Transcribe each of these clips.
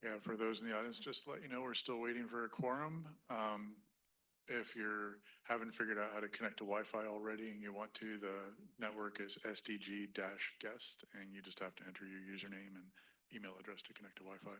Yeah, for those in the audience, just to let you know, we're still waiting for a quorum. If you haven't figured out how to connect to Wi-Fi already and you want to, the network is SDG-guest, and you just have to enter your username and email address to connect to Wi-Fi.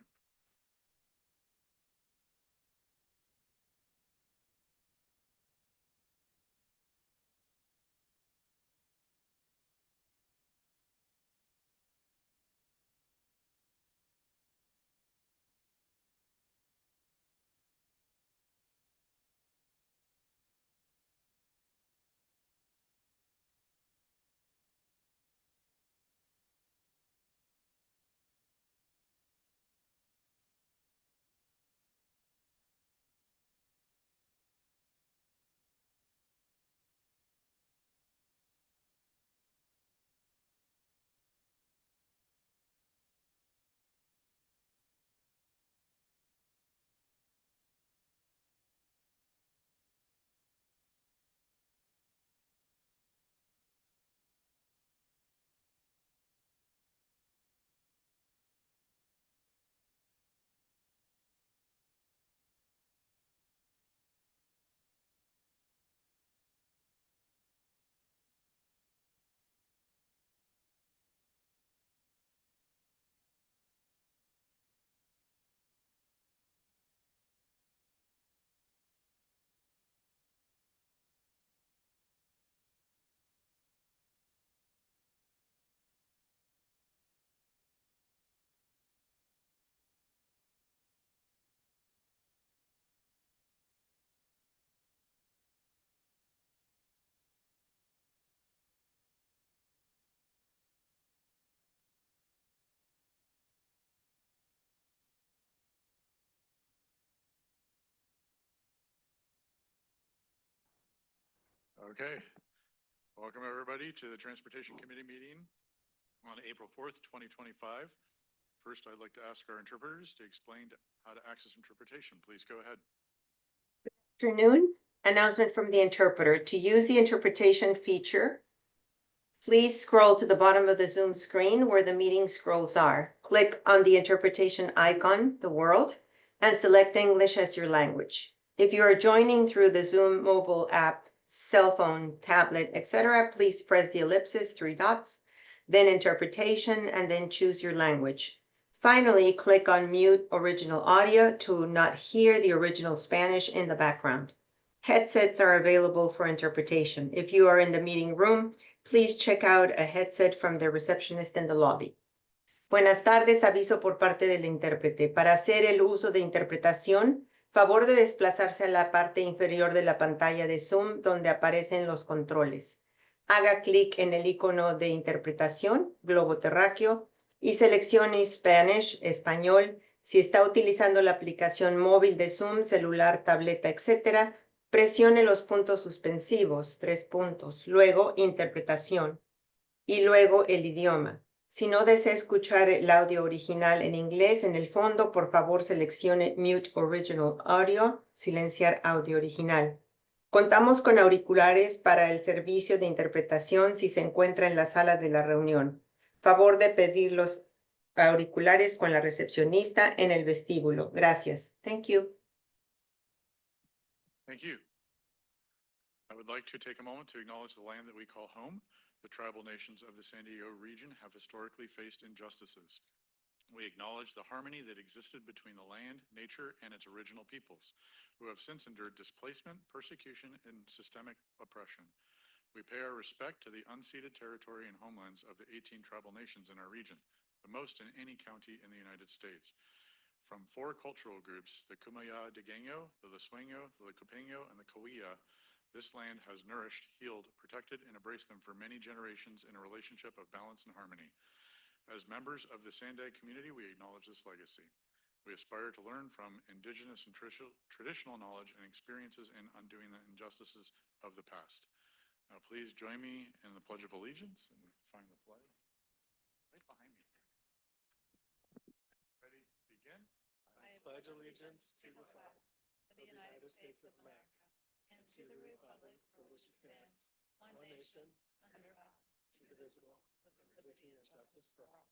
Okay. Welcome everybody to the Transportation Committee meeting on April 4th, 2025. First, I'd like to ask our interpreters to explain how to access interpretation. Please go ahead. Good afternoon. Announcement from the interpreter. To use the interpretation feature, please scroll to the bottom of the Zoom screen where the meeting scrolls are. Click on the interpretation icon, the world, and select English as your language. If you are joining through the Zoom mobile app, cell phone, tablet, etc., please press the ellipsis, 3 dots, then interpretation, and then choose your language. Finally, click on mute original audio to not hear the original Spanish in the background. Headsets are available for interpretation. If you are in the meeting room, please check out a headset from the receptionist in the lobby. Buenas tardes, aviso por parte del intérprete. Para hacer el uso de interpretación, favor de desplazarse a la parte inferior de la pantalla de Zoom donde aparecen los controles. Haga clic en el icono de interpretación, globo terráqueo, y seleccione Spanish, español. Si está utilizando la aplicación móvil de Zoom, celular, tableta, etc., presione los puntos suspensivos, 3 puntos, luego interpretación y luego el idioma. Si no desea escuchar el audio original en inglés, en el fondo, por favor seleccione Mute Original Audio, silenciar audio original. Contamos con auriculares para el servicio de interpretación si se encuentra en la sala de la reunión. Favor de pedir los auriculares con la recepcionista en el vestíbulo. Gracias. Thank you. Thank you. I would like to take a moment to acknowledge the land that we call home. The tribal nations of the San Diego region have historically faced injustices. We acknowledge the harmony that existed between the land, nature, and its original peoples, who have since endured displacement, persecution, and systemic oppression. We pay our respect to the unceded territory and homelands of the 18 tribal nations in our region, the most in any county in the United States. From 4 cultural groups, the Kumaya Degueño, the Lisueño, the Licopeño, and the Cahuilla, this land has nourished, healed, protected, and embraced them for many generations in a relationship of balance and harmony. As members of the SANDAG community, we acknowledge this legacy. We aspire to learn from indigenous and traditional knowledge and experiences in undoing the injustices of the past. Now, please join me in the Pledge of Allegiance and find the flag right behind me. Ready? Begin. I pledge allegiance to the flag of the United States of America and to the republic for which it stands, one nation, under God, indivisible, with liberty and justice for all.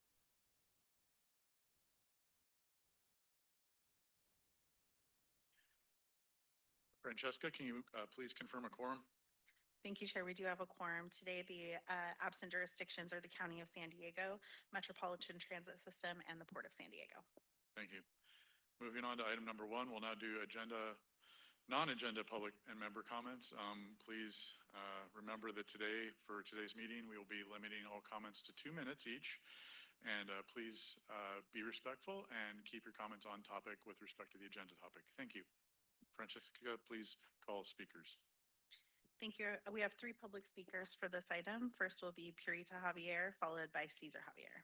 Francesca, can you please confirm a quorum? Thank you, Chair. We do have a quorum. Today, the absent jurisdictions are the County of San Diego, Metropolitan Transit System, and the Port of San Diego. Thank you. Moving on to item number 1, we'll now do non-agenda public and member comments. Please remember that for today's meeting, we will be limiting all comments to 2 minutes each. And please be respectful and keep your comments on topic with respect to the agenda topic. Thank you. Francesca, please call speakers. Thank you. We have 3 public speakers for this item. First will be Purita Javier, followed by Cesar Javier.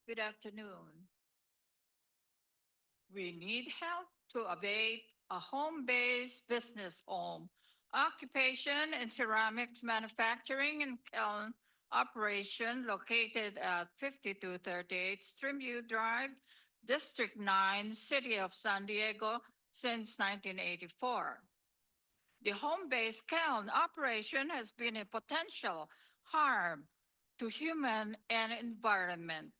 Good afternoon. We need help to abate a home-based business home occupation in ceramics manufacturing and kiln operation located at 5238 Streamview Drive, District 9, City of San Diego since 1984. The home-based kiln operation has been a potential harm to human and environment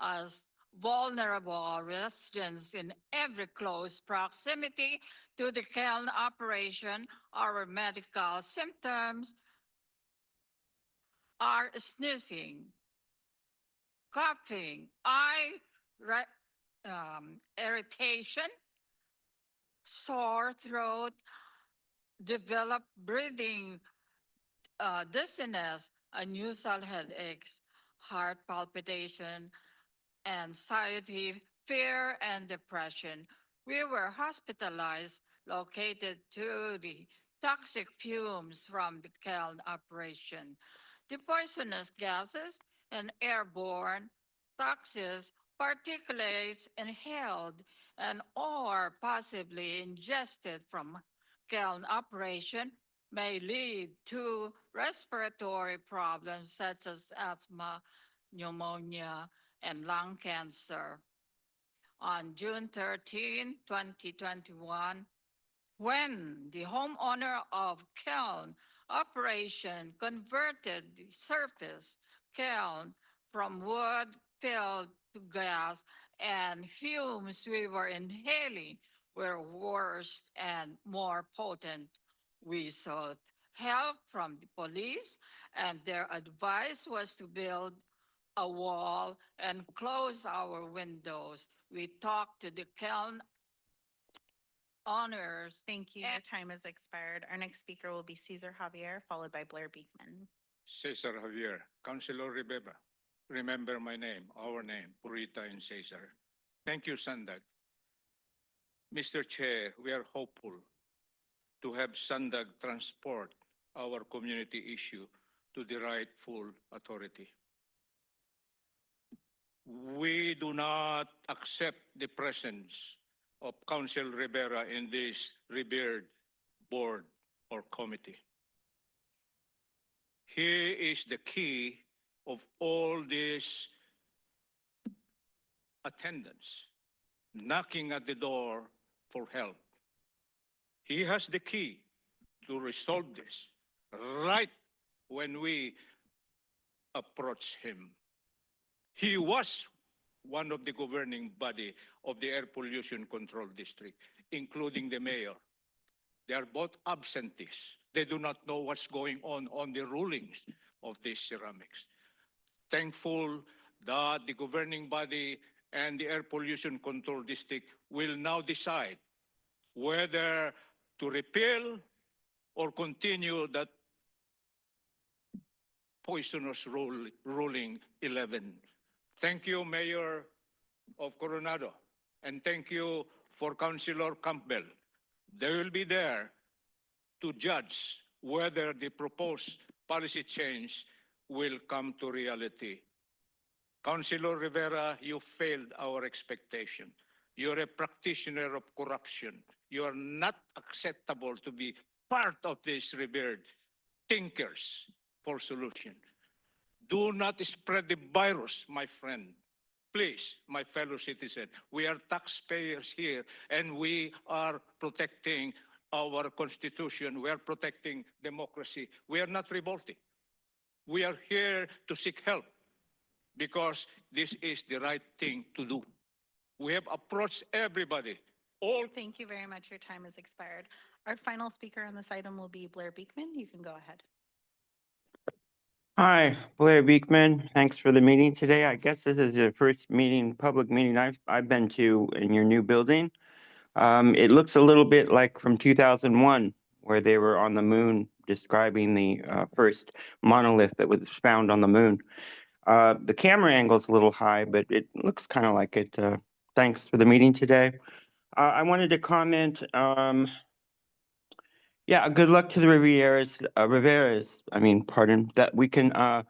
as vulnerable residents in every close proximity to the kiln operation, our medical symptoms are sneezing, coughing, irritation, sore throat, develop breathing dizziness, unusual headaches, heart palpitation, anxiety, fear, and depression. We were hospitalized, located to the toxic fumes from the kiln operation. The poisonous gases and airborne toxins, particulates inhaled and or possibly ingested from kiln operation may lead to respiratory problems such as asthma, pneumonia, and lung cancer. On June 13, 2021, when the homeowner of kiln operation converted the surface kiln from wood filled to gas and fumes we were inhaling were worse and more potent. We sought help from the police, and their advice was to build a wall and close our windows. We talked to the kiln owners. Thank you. Your time has expired. Our next speaker will be Cesar Javier, followed by Blair Beekman. Cesar Javier, Councilor Rivera. Remember my name, our name, Purita and Cesar. Thank you, SANDAG. Mr. Chair, we are hopeful to have SANDAG transport our community issue to the rightful authority. We do not accept the presence of Council Rivera in this revered board or committee. He is the key of all this attendance, knocking at the door for help. He has the key to resolve this right when we approach him. He was one of the governing body of the Air Pollution Control District, including the mayor. They are both absentees. They do not know what's going on the rulings of these ceramics. Thankful that the governing body and the Air Pollution Control District will now decide whether to repeal or continue that poisonous ruling 11. Thank you, Mayor of Coronado, and thank you for Councilor Campbell. They will be there to judge whether the proposed policy change will come to reality. Councilor Rivera, you failed our expectation. You're a practitioner of corruption. You are not acceptable to be part of this revered thinkers for solution. Do not spread the virus, my friend. Please, my fellow citizen, we are taxpayers here and we are protecting our constitution. We are protecting democracy. We are not revolting. We are here to seek help. because this is the right thing to do. We have approached everybody, all Thank you very much. Your time has expired. Our final speaker on this item will be Blair Beekman. You can go ahead. Hi, Blair Beekman. Thanks for the meeting today. I guess this is the first meeting, public meeting I've been to in your new building. It looks a little bit like from 2001, where they were on the moon describing the first monolith that was found on the moon. The camera angle's a little high, but it looks kind of like it. Thanks for the meeting today. I wanted to comment, yeah, good luck to the Riveras, pardon, that we can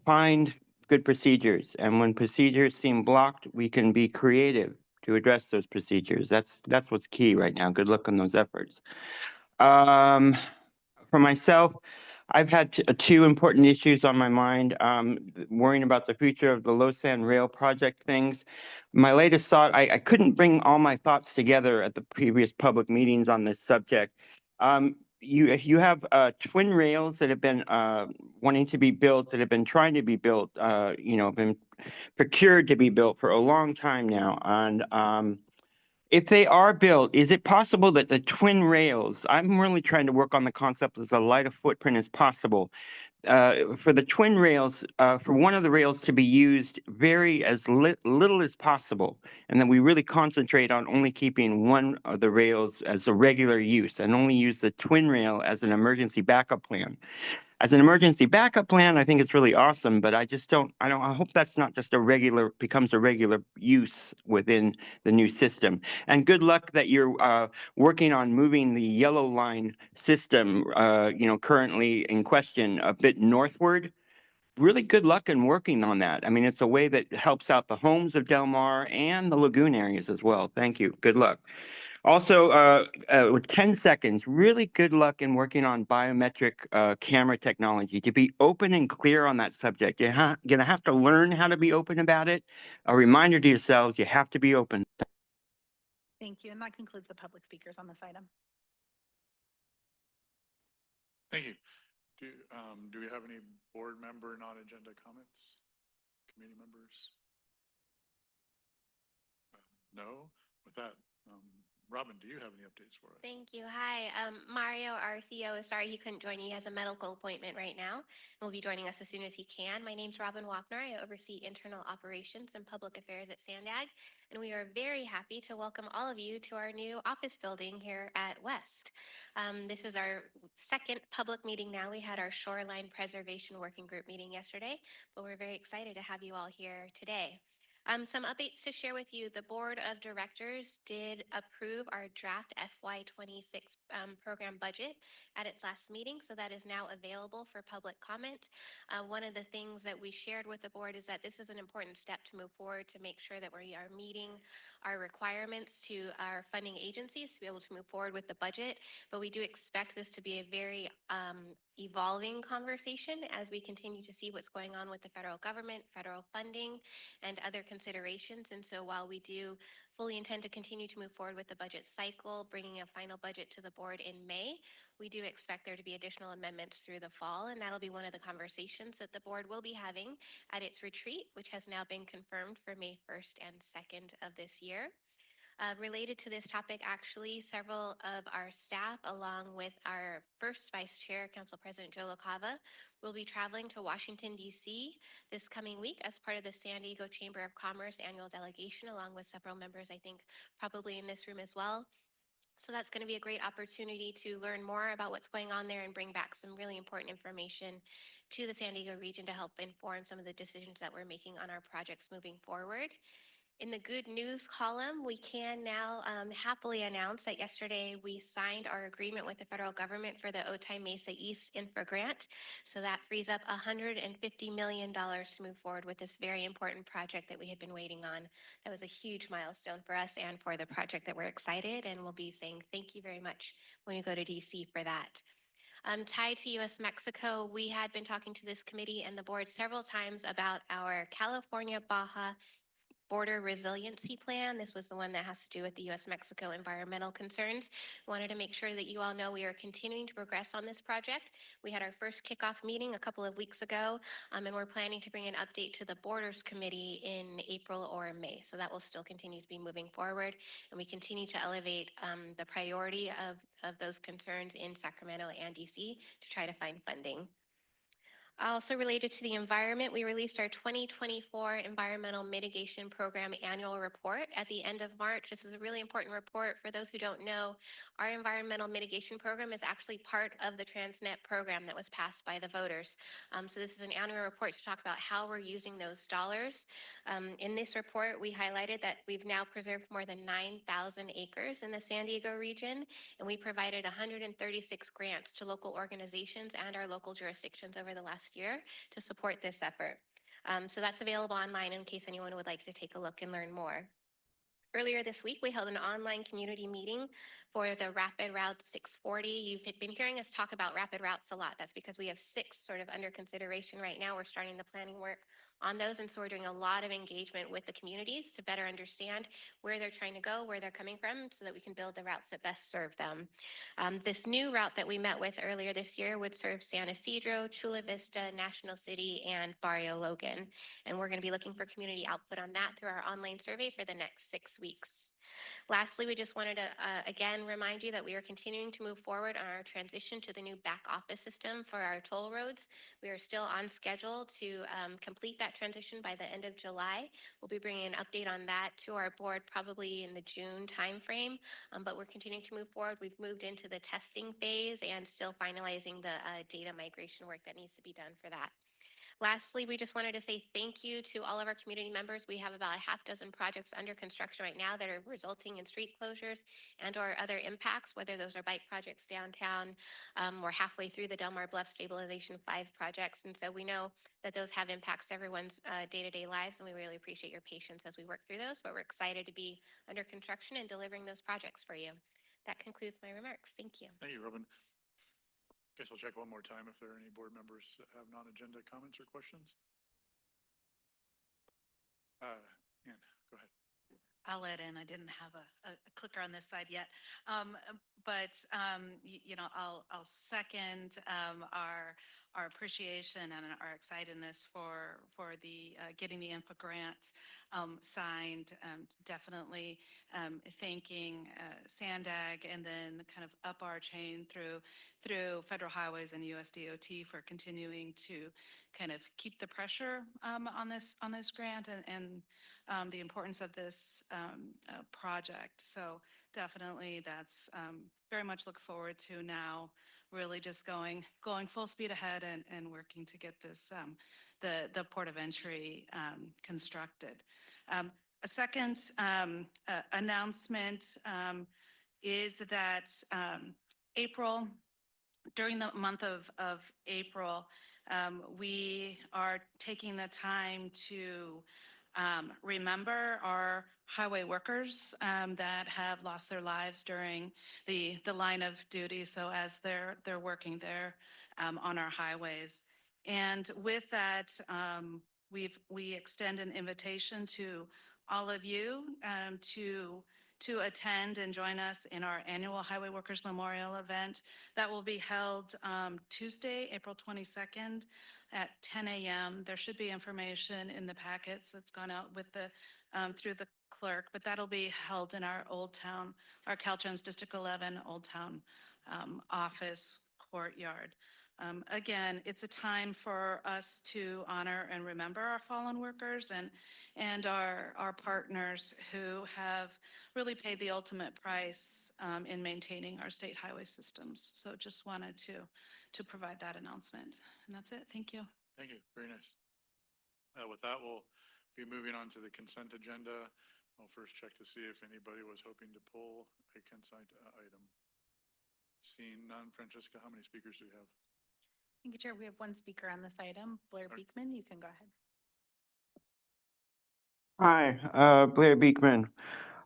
find good procedures. And when procedures seem blocked, we can be creative to address those procedures. That's what's key right now. Good luck on those efforts. For myself, I've had two important issues on my mind, worrying about the future of the Lausanne Rail project things. My latest thought, I couldn't bring all my thoughts together at the previous public meetings on this subject. You have twin rails that have been wanting to be built, that have been trying to be built, been procured to be built for a long time now. And if they are built, is it possible that the twin rails, I'm really trying to work on the concept as light a footprint as possible, for the twin rails, for one of the rails to be used little as possible, and then we really concentrate on only keeping one of the rails as a regular use and only use the twin rail as an emergency backup plan. As an emergency backup plan, I think it's really awesome, but I hope that's not just becomes a regular use within the new system. And good luck that you're working on moving the yellow line system, currently in question a bit northward. Really good luck in working on that. It's a way that helps out the homes of Del Mar and the lagoon areas as well. Thank you. Good luck. Also, with 10 seconds, really good luck in working on biometric camera technology. To be open and clear on that subject, you're going to have to learn how to be open about it. A reminder to yourselves, you have to be open. Thank you. And that concludes the public speakers on this item. Thank you. Do we have any board member non-agenda comments? Committee members? No? With that, Robin, do you have any updates for us? Thank you. Hi, Mario, our CEO, is sorry he couldn't join you. He has a medical appointment right now and will be joining us as soon as he can. My name's Robin Wapner. I oversee internal operations and public affairs at SANDAG, and we are very happy to welcome all of you to our new office building here at West. This is our second public meeting now. We had our Shoreline Preservation Working Group meeting yesterday, but we're very excited to have you all here today. Some updates to share with you. The Board of Directors did approve our draft FY26 program budget at its last meeting, so that is now available for public comment. One of the things that we shared with the board is that this is an important step to move forward to make sure that we are meeting our requirements to our funding agencies to be able to move forward with the budget, but we do expect this to be a very evolving conversation as we continue to see what's going on with the federal government, federal funding, and other considerations. And so while we do fully intend to continue to move forward with the budget cycle, bringing a final budget to the board in May, we do expect there to be additional amendments through the fall, and that'll be one of the conversations that the board will be having at its retreat, which has now been confirmed for May 1st and 2nd of this year. Related to this topic, actually, several of our staff, along with our first Vice Chair, Council President Joe LaCava, will be traveling to Washington, D.C. this coming week as part of the San Diego Chamber of Commerce annual delegation, along with several members, I think, probably in this room as well. So that's going to be a great opportunity to learn more about what's going on there and bring back some really important information to the San Diego region to help inform some of the decisions that we're making on our projects moving forward. In the good news column, we can now happily announce that yesterday we signed our agreement with the federal government for the Otay Mesa East Infra Grant. So that frees up $150 million to move forward with this very important project that we had been waiting on. That was a huge milestone for us and for the project that we're excited, and we'll be saying thank you very much when we go to DC for that. Tied to U.S.-Mexico, we had been talking to this committee and the board several times about our California Baja border resiliency plan. This was the one that has to do with the U.S.-Mexico environmental concerns. Wanted to make sure that you all know we are continuing to progress on this project. We had our first kickoff meeting a couple of weeks ago, and we're planning to bring an update to the Borders Committee in April or May. So that will still continue to be moving forward, and we continue to elevate the priority of those concerns in Sacramento and DC to try to find funding. Also related to the environment, we released our 2024 Environmental Mitigation Program Annual Report at the end of March. This is a really important report. For those who don't know, our Environmental Mitigation Program is actually part of the Transnet program that was passed by the voters. So this is an annual report to talk about how we're using those dollars. In this report, we highlighted that we've now preserved more than 9,000 acres in the San Diego region, and we provided 136 grants to local organizations and our local jurisdictions over the last year to support this effort. So that's available online in case anyone would like to take a look and learn more. Earlier this week, we held an online community meeting for the Rapid Route 640. You've been hearing us talk about rapid routes a lot. That's because we have 6 sort of under consideration right now. We're starting the planning work on those, and so we're doing a lot of engagement with the communities to better understand where they're trying to go, where they're coming from, so that we can build the routes that best serve them. This new route that we met with earlier this year would serve San Isidro, Chula Vista, National City, and Barrio Logan. And we're going to be looking for community output on that through our online survey for the next 6 weeks. Lastly, we just wanted to again remind you that we are continuing to move forward on our transition to the new back office system for our toll roads. We are still on schedule to complete that transition by the end of July. We'll be bringing an update on that to our board probably in the June timeframe, but we're continuing to move forward. We've moved into the testing phase and still finalizing the data migration work that needs to be done for that. Lastly, we just wanted to say thank you to all of our community members. We have about a half dozen projects under construction right now that are resulting in street closures and or other impacts, whether those are bike projects downtown. We're halfway through the Del Mar Bluff Stabilization 5 projects. And so we know that those have impacts to everyone's day-to-day lives, and we really appreciate your patience as we work through those, but we're excited to be under construction and delivering those projects for you. That concludes my remarks. Thank you. Thank you, Robin. Guess I'll check one more time if there are any board members that have non-agenda comments or questions. Ann, go ahead. I'll let in. I didn't have a clicker on this side yet. But you know, I'll second our appreciation and our excitedness for the getting the info grant signed. Definitely thanking SANDAG, and then kind of up our chain through Federal Highways and USDOT for continuing to kind of keep the pressure on this grant and the importance of this project. So definitely that's very much look forward to now really just going full speed ahead and working to get this the port of entry constructed. A second announcement is that April, during the month of April, we are taking the time to remember our highway workers that have lost their lives during the line of duty. So as they're working there on our highways, and with that, we extend an invitation to all of you to attend and join us in our annual Highway Workers Memorial event that will be held Tuesday, April 22nd at 10 a.m. There should be information in the packets that's gone out with the through the clerk, but that'll be held in our Old Town, our Caltrans District 11 Old Town office courtyard. Again, it's a time for us to honor and remember our fallen workers and our partners who have really paid the ultimate price in maintaining our state highway systems. So just wanted to provide that announcement. And that's it. Thank you. Thank you. Very nice. With that, we'll be moving on to the consent agenda. I'll first check to see if anybody was hoping to pull a consent item. Seeing none, Francesca, how many speakers do we have? Thank you, Chair. We have one speaker on this item, Blair Beekman. You can go ahead. Hi, Blair Beekman.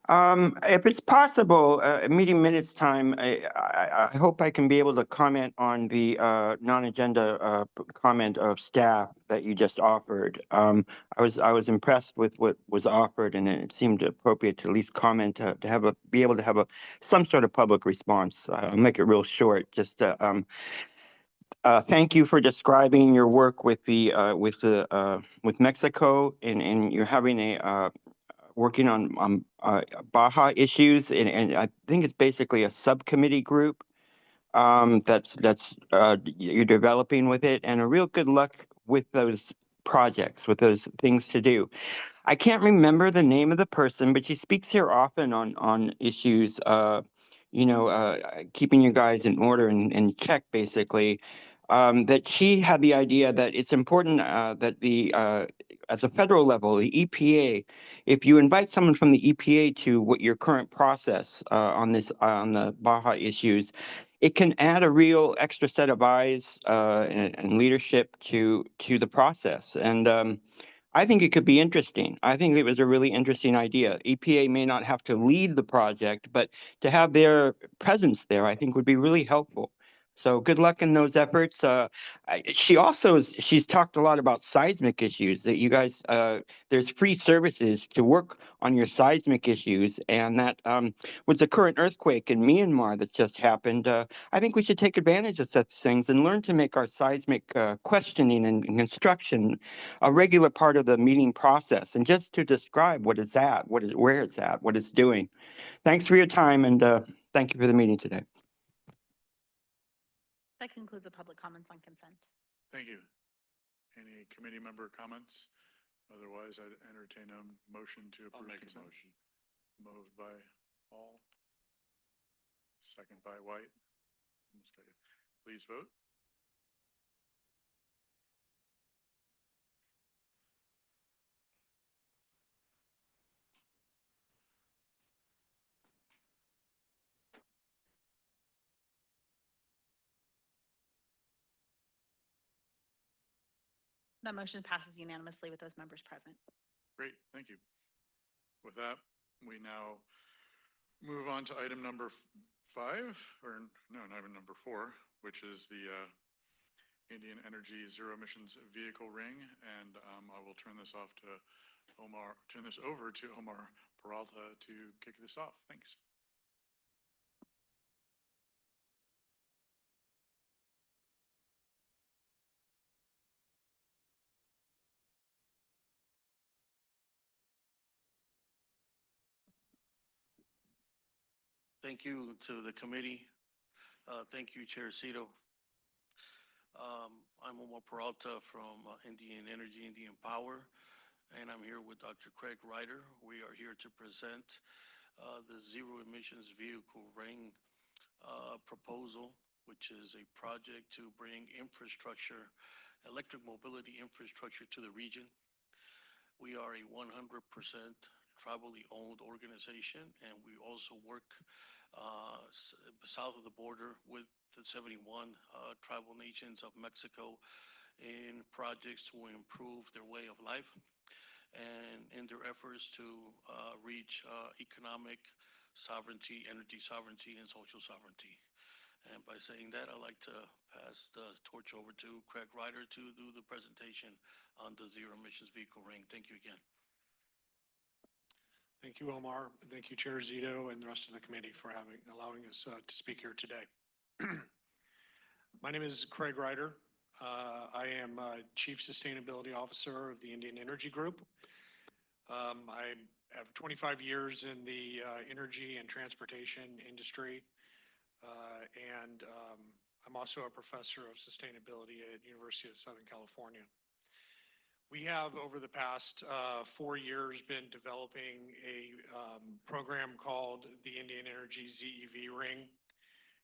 If it's possible, meeting minutes time, I hope I can be able to comment on the non-agenda comment of staff that you just offered. I was impressed with what was offered, and it seemed appropriate to at least comment to be able to have some sort of public response. I'll make it real short. Just thank you for describing your work with with Mexico, and you're having a working on Baja issues, and I think it's basically a subcommittee group that's you're developing with it, and a real good luck with those projects, with those things to do. I can't remember the name of the person, but she speaks here often on issues, keeping you guys in order and check, basically. That she had the idea that it's important that at the federal level, the EPA, if you invite someone from the EPA to what your current process on the Baja issues, it can add a real extra set of eyes and leadership to the process. And I think it could be interesting. I think it was a really interesting idea. EPA may not have to lead the project, but to have their presence there, I think would be really helpful. So good luck in those efforts. She's talked a lot about seismic issues, that you guys, there's free services to work on your seismic issues, and that with the current earthquake in Myanmar that's just happened, I think we should take advantage of such things and learn to make our seismic questioning and construction a regular part of the meeting process, and just to describe what it's at, where it's at, what it's doing. Thanks for your time, and thank you for the meeting today. That concludes the public comments on consent. Thank you. Any committee member comments? Otherwise, I'd entertain a motion to approve consent. Moved by Hall. Second by White. Please vote. That motion passes unanimously with those members present. Great, thank you. With that, we now move on to item number 5, or no, not even number 4, which is the Indian Energy Zero Emissions Vehicle Ring. And I will turn this over to Omar Peralta to kick this off. Thanks. Thank you to the committee. Thank you, Chair Cito. I'm Omar Peralta from Indian Energy, Indian Power, and I'm here with Dr. Craig Ryder. We are here to present the Zero Emissions Vehicle Ring proposal, which is a project to bring infrastructure, electric mobility infrastructure to the region. We are a 100% tribally owned organization, and we also work south of the border with the 71 tribal nations of Mexico in projects to improve their way of life and in their efforts to reach economic sovereignty, energy sovereignty, and social sovereignty. And by saying that, I'd like to pass the torch over to Craig Ryder to do the presentation on the Zero Emissions Vehicle Ring. Thank you again. Thank you, Omar. Thank you, Chair Zito, and the rest of the committee for allowing us to speak here today. My name is Craig Ryder. I am Chief Sustainability Officer of the Indian Energy Group. I have 25 years in the energy and transportation industry, and I'm also a professor of sustainability at University of Southern California. We have, over the past 4 years, been developing a program called the Indian Energy ZEV Ring.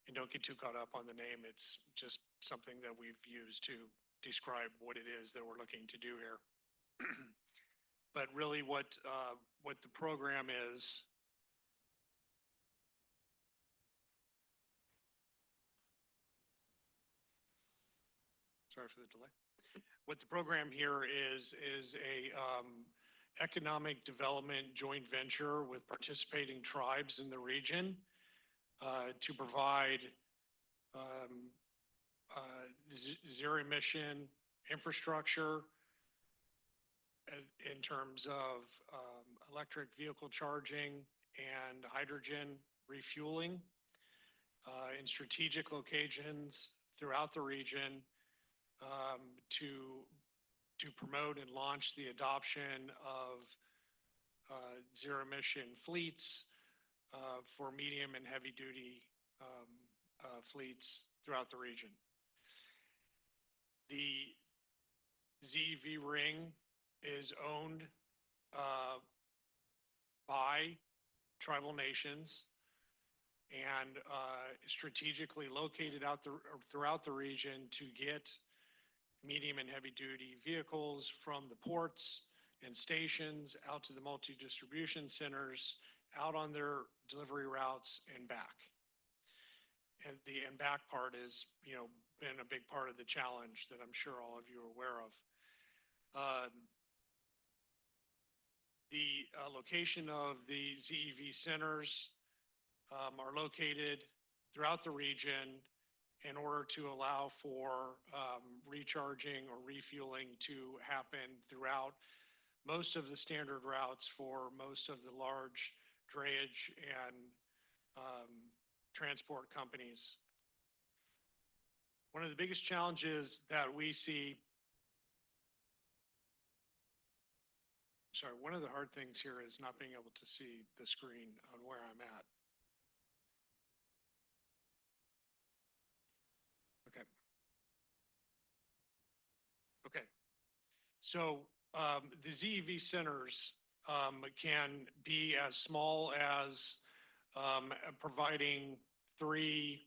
And don't get too caught up on the name. It's just something that we've used to describe what it is that we're looking to do here. But really what the program is, sorry for the delay. What the program here is economic development joint venture with participating tribes in the region to provide zero emission infrastructure in terms of electric vehicle charging and hydrogen refueling in strategic locations throughout the region to promote and launch the adoption of zero emission fleets for medium and heavy duty fleets throughout the region. The ZEV ring is owned by tribal nations and strategically located throughout the region to get medium and heavy duty vehicles from the ports and stations out to the multi-distribution centers, out on their delivery routes and back. And the and back part is, been a big part of the challenge that I'm sure all of you are aware of. The location of the ZEV centers are located throughout the region in order to allow for recharging or refueling to happen throughout most of the standard routes for most of the large drayage and transport companies. One of the biggest challenges that we see, one of the hard things here is not being able to see the screen on where I'm at. Okay. So the ZEV centers can be as small as providing 3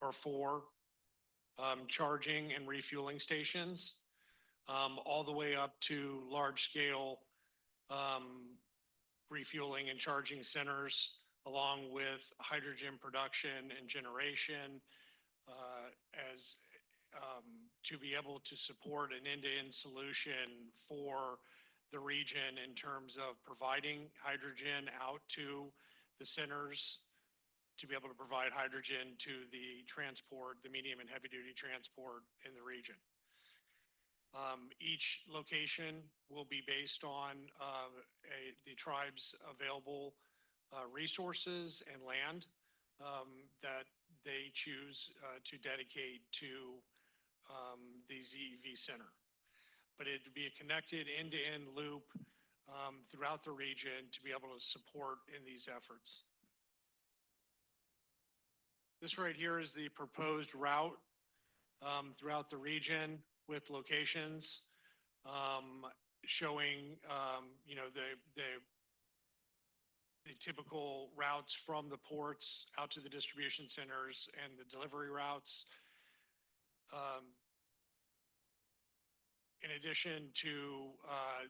or 4 charging and refueling stations, all the way up to large scale refueling and charging centers, along with hydrogen production and generation, as to be able to support an end-to-end solution for the region in terms of providing hydrogen out to the centers, to be able to provide hydrogen to the transport, the medium and heavy duty transport in the region. Each location will be based on the tribe's available resources and land that they choose to dedicate to the ZEV center. But it would be a connected end-to-end loop throughout the region to be able to support in these efforts. This right here is the proposed route throughout the region with locations showing, the typical routes from the ports out to the distribution centers and the delivery routes. In addition to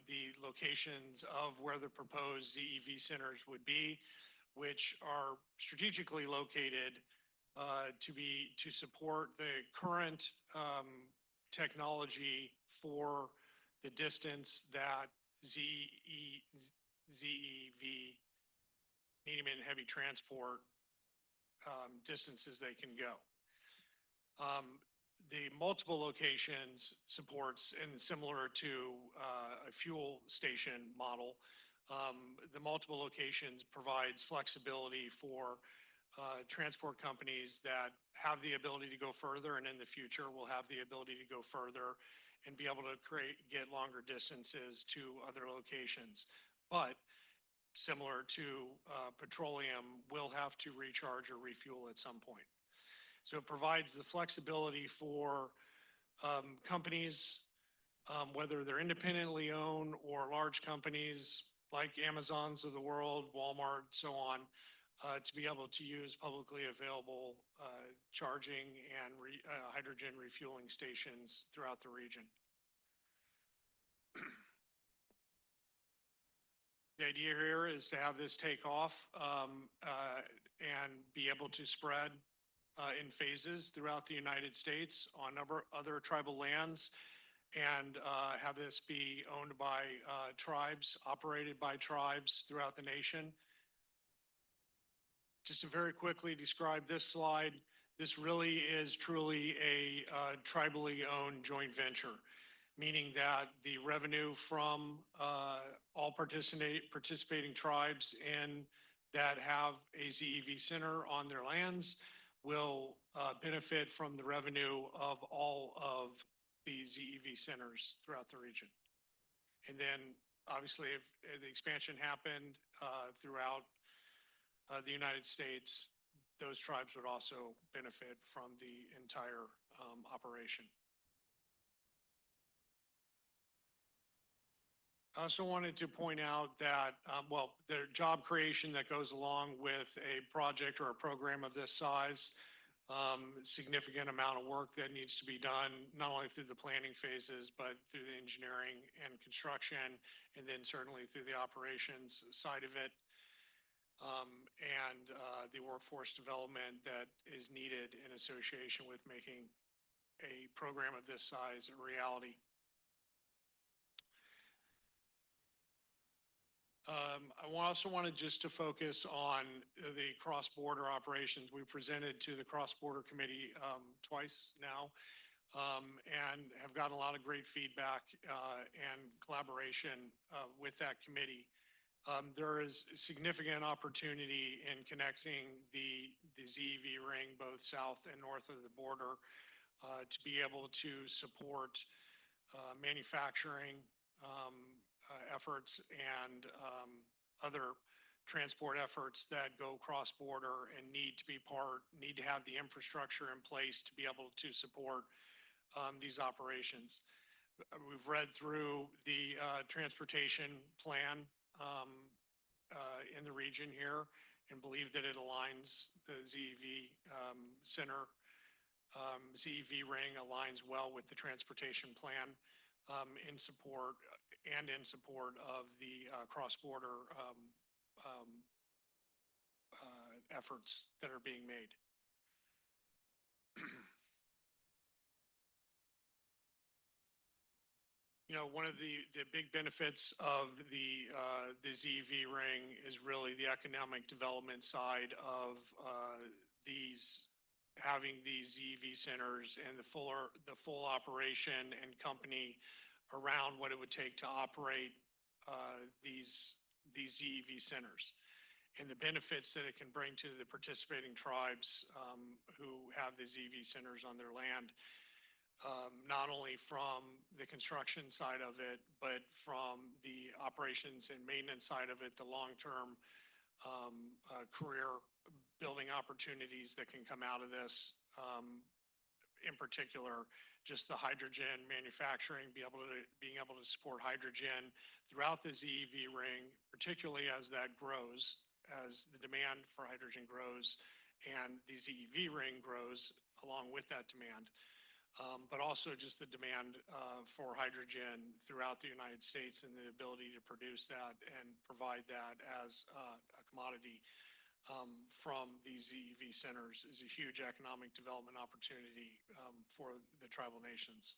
the locations of where the proposed ZEV centers would be, which are strategically located to support the current technology for the distance that ZEV, medium and heavy transport, distances they can go. The multiple locations supports, and similar to a fuel station model, the multiple locations provides flexibility for transport companies that have the ability to go further, and in the future will have the ability to go further and be able to get longer distances to other locations. But similar to petroleum, will have to recharge or refuel at some point. So it provides the flexibility for companies, whether they're independently owned or large companies like Amazons of the world, Walmart, so on, to be able to use publicly available charging and hydrogen refueling stations throughout the region. The idea here is to have this take off and be able to spread in phases throughout the United States on other tribal lands and have this be owned by tribes, operated by tribes throughout the nation. Just to very quickly describe this slide, this really is truly a tribally owned joint venture, meaning that the revenue from all participating tribes in that have a ZEV center on their lands will benefit from the revenue of all of the ZEV centers throughout the region. And then obviously if the expansion happened throughout the United States, those tribes would also benefit from the entire operation. I also wanted to point out that, well, the job creation that goes along with a project or a program of this size, significant amount of work that needs to be done, not only through the planning phases, but through the engineering and construction, and then certainly through the operations side of it. And the workforce development that is needed in association with making a program of this size a reality. I also wanted just to focus on the cross-border operations. We presented to the cross-border committee twice now and have gotten a lot of great feedback and collaboration with that committee. There is significant opportunity in connecting the ZEV ring, both south and north of the border, to be able to support manufacturing efforts and other transport efforts that go cross-border and need to have the infrastructure in place to be able to support these operations. We've read through the transportation plan in the region here and believe that it aligns the ZEV center, ZEV ring aligns well with the transportation plan in support of the cross-border efforts that are being made. You know, one of the big benefits of the ZEV ring is really the economic development side of having these ZEV centers and the full operation and company around what it would take to operate these ZEV centers and the benefits that it can bring to the participating tribes who have the ZEV centers on their land, not only from the construction side of it, but from the operations and maintenance side of it, the long-term career building opportunities that can come out of this. In particular, just the hydrogen manufacturing, being able to support hydrogen throughout the ZEV ring, particularly as that grows, as the demand for hydrogen grows and the ZEV ring grows along with that demand. But also just the demand for hydrogen throughout the United States and the ability to produce that and provide that as a commodity from these ZEV centers is a huge economic development opportunity for the tribal nations.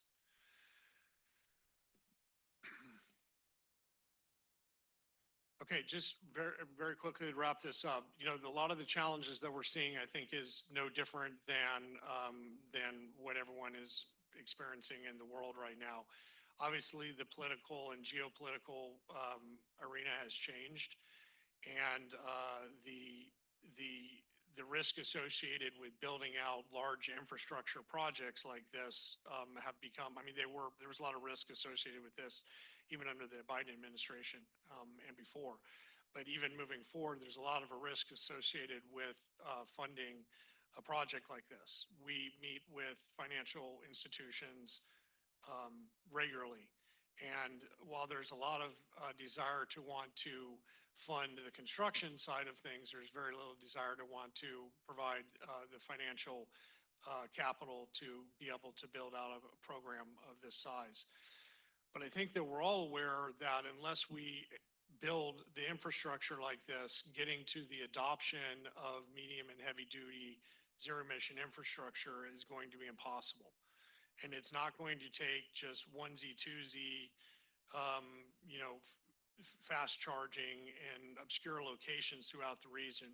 Okay, just very quickly to wrap this up, you know, a lot of the challenges that we're seeing, I think, is no different than what everyone is experiencing in the world right now. Obviously, the political and geopolitical arena has changed, and the risk associated with building out large infrastructure projects like this have become, I mean, there was a lot of risk associated with this even under the Biden administration and before. But even moving forward, there's a lot of a risk associated with funding a project like this. We meet with financial institutions regularly. And while there's a lot of desire to want to fund the construction side of things, there's very little desire to want to provide the financial capital to be able to build out a program of this size. But I think that we're all aware that unless we build the infrastructure like this, getting to the adoption of medium and heavy duty zero emission infrastructure is going to be impossible. And it's not going to take just onesie twosie, fast charging and obscure locations throughout the region.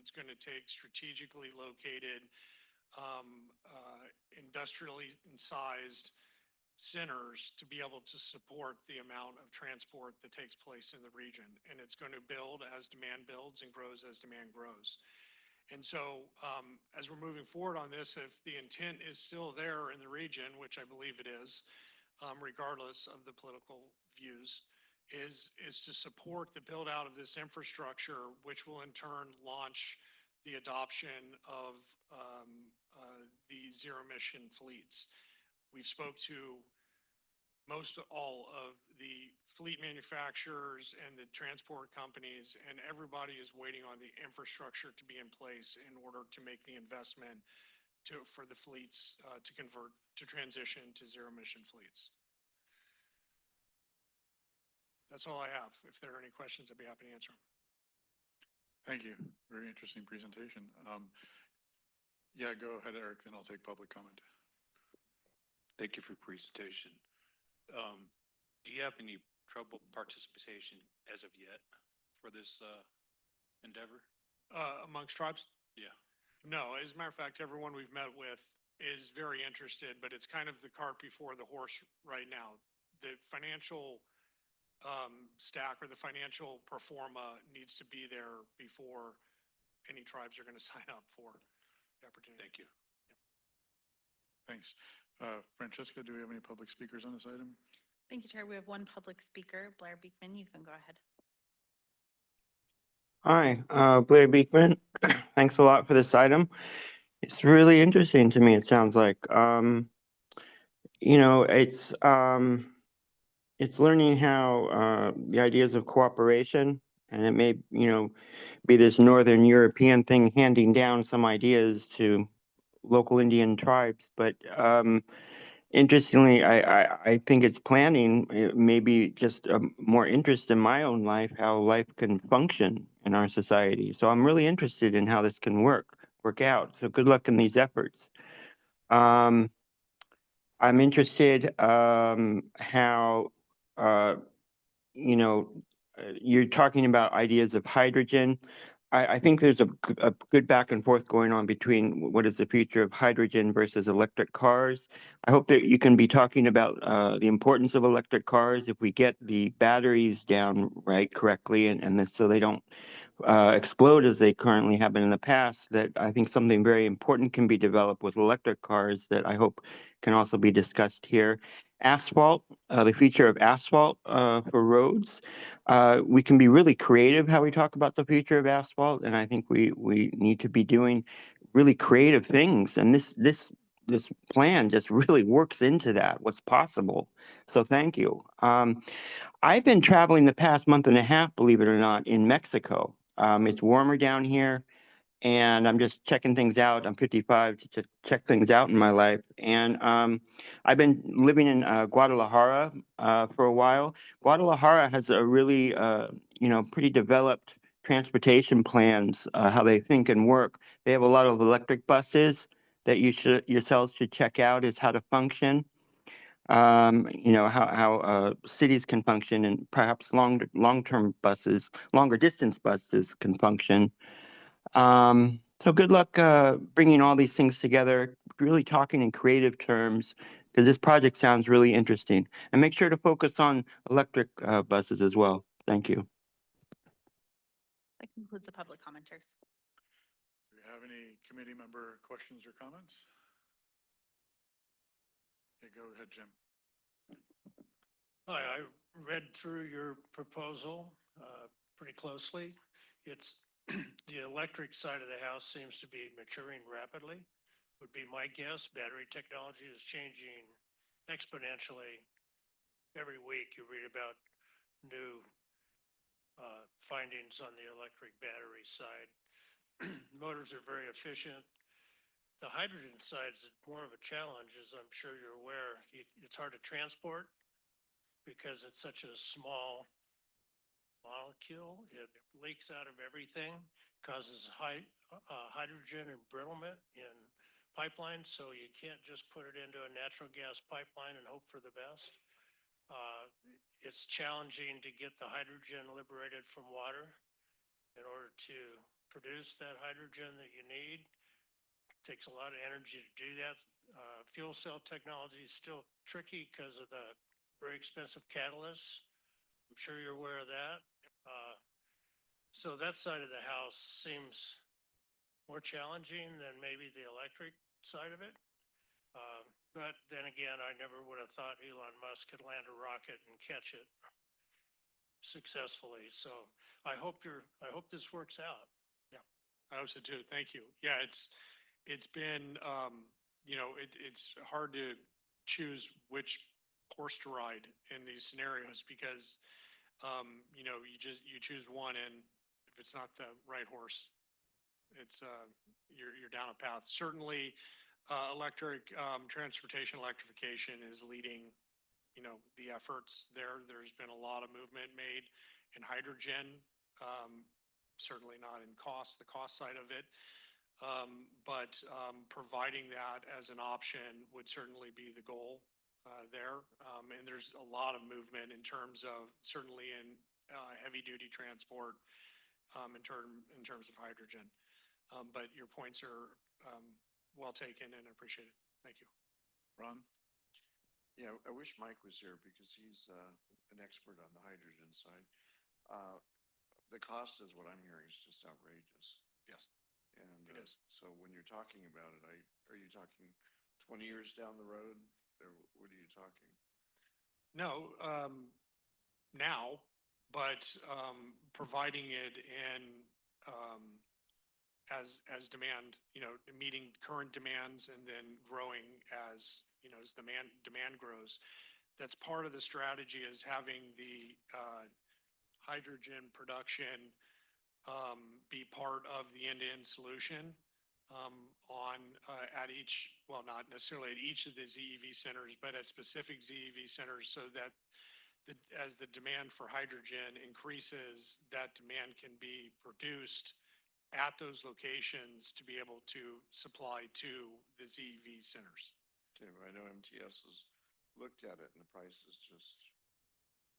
It's going to take strategically located, industrially incised centers to be able to support the amount of transport that takes place in the region. And it's going to build as demand builds and grows as demand grows. And so as we're moving forward on this, if the intent is still there in the region, which I believe it is, regardless of the political views, is to support the build out of this infrastructure, which will in turn launch the adoption of the zero emission fleets. We've spoke to most all of the fleet manufacturers and the transport companies, and everybody is waiting on the infrastructure to be in place in order to make the investment for the fleets to transition to zero emission fleets. That's all I have. If there are any questions, I'd be happy to answer them. Thank you. Very interesting presentation. Yeah, go ahead, Eric, then I'll take public comment. Thank you for your presentation. Do you have any trouble participation as of yet for this endeavor? Amongst tribes? Yeah. No, as a matter of fact, everyone we've met with is very interested, but it's kind of the cart before the horse right now. The financial stack or the financial pro forma needs to be there before any tribes are going to sign up for the opportunity. Thank you. Thanks. Francesca, do we have any public speakers on this item? Thank you, Chair. We have one public speaker, Blair Beekman. You can go ahead. Hi, Blair Beekman. Thanks a lot for this item. It's really interesting to me, it sounds like. It's learning how the ideas of cooperation, and it may, be this Northern European thing handing down some ideas to local Indian tribes. But interestingly, I think it's planting maybe just more interest in my own life, how life can function in our society. So I'm really interested in how this can work out. So good luck in these efforts. I'm interested how, you're talking about ideas of hydrogen. I think there's a good back and forth going on between what is the future of hydrogen versus electric cars. I hope that you can be talking about the importance of electric cars if we get the batteries down correctly, and this, so they don't explode as they currently have been in the past. That I think something very important can be developed with electric cars that I hope can also be discussed here. Asphalt, the future of asphalt for roads. We can be really creative how we talk about the future of asphalt, and I think we need to be doing really creative things. And this plan just really works into that, what's possible. So thank you. I've been traveling the past month and a half, believe it or not, in Mexico. It's warmer down here, and I'm just checking things out. I'm 55 to just check things out in my life. And I've been living in Guadalajara for a while. Guadalajara has a really, pretty developed transportation plans, how they think and work. They have a lot of electric buses that yourselves should check out is how to function. How cities can function, and perhaps long-term buses, longer distance buses can function. So good luck bringing all these things together, really talking in creative terms, because this project sounds really interesting. And make sure to focus on electric buses as well. Thank you. That concludes the public commenters. Do you have any committee member questions or comments? Okay, go ahead, Jim. Hi, I read through your proposal pretty closely. It's the electric side of the house seems to be maturing rapidly, would be my guess. Battery technology is changing exponentially. Every week you read about new findings on the electric battery side. Motors are very efficient. The hydrogen side is more of a challenge, as I'm sure you're aware. It's hard to transport because it's such a small molecule. It leaks out of everything, causes hydrogen embrittlement in pipeline, so you can't just put it into a natural gas pipeline and hope for the best. It's challenging to get the hydrogen liberated from water in order to produce that hydrogen that you need. Takes a lot of energy to do that. Fuel cell technology is still tricky because of the very expensive catalysts. I'm sure you're aware of that. So that side of the house seems more challenging than maybe the electric side of it. But then again, I never would have thought Elon Musk could land a rocket and catch it successfully. So I hope this works out. Yeah, I hope so too. Thank you. Yeah, it's been, it's hard to choose which horse to ride in these scenarios because, you choose one, and if it's not the right horse, it's, you're down a path. Certainly, electric, transportation electrification is leading, the efforts there. There's been a lot of movement made in hydrogen, certainly not in the cost side of it. But providing that as an option would certainly be the goal there. And there's a lot of movement in terms of, certainly in heavy duty transport, in terms of hydrogen. But your points are well taken and appreciated. Thank you. Ron? Yeah, I wish Mike was here because he's an expert on the hydrogen side. The cost is what I'm hearing is just outrageous. Yes. And it is. So when you're talking about it, are you talking 20 years down the road? Or what are you talking? No, now, but providing it in as demand, meeting current demands and then growing as as demand grows. That's part of the strategy, is having the hydrogen production be part of the end-to-end solution at each, well, not necessarily at each of the ZEV centers, but at specific ZEV centers, so that as the demand for hydrogen increases, that demand can be produced at those locations to be able to supply to the ZEV centers. Okay, I know MTS has looked at it and the price is just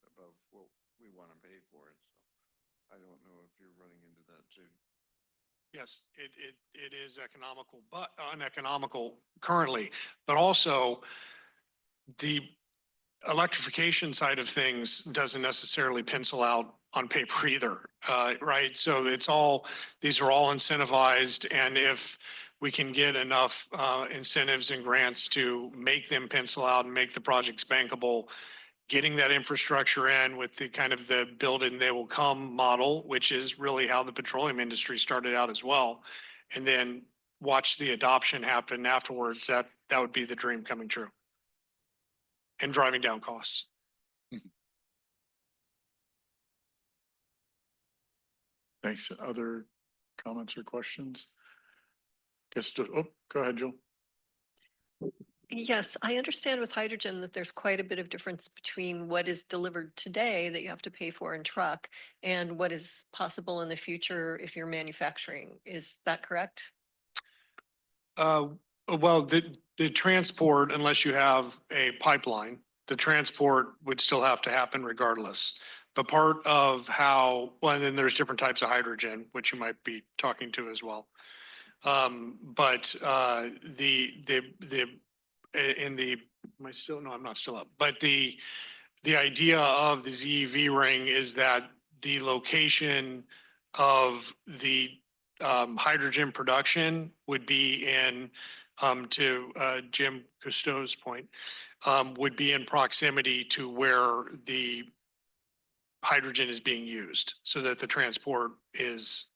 above what we want to pay for it. So I don't know if you're running into that too. Yes, it is economical, but uneconomical currently, but also the electrification side of things doesn't necessarily pencil out on paper either, right? So these are all incentivized, and if we can get enough incentives and grants to make them pencil out and make the projects bankable, getting that infrastructure in with the kind of the build and they will come model, which is really how the petroleum industry started out as well, and then watch the adoption happen afterwards, that would be the dream coming true. And driving down costs. Thanks. Other comments or questions? Go ahead, Jill. Yes, I understand with hydrogen that there's quite a bit of difference between what is delivered today that you have to pay for in truck and what is possible in the future if you're manufacturing. Is that correct? Well, the transport, unless you have a pipeline, the transport would still have to happen regardless. But part of how, well, and then there's different types of hydrogen, which you might be talking to as well. But am I still, no, I'm not still up. But the idea of the ZEV ring is that the location of the hydrogen production would be in, to Jim Cousteau's point, would be in proximity to where the hydrogen is being used, so that the transport is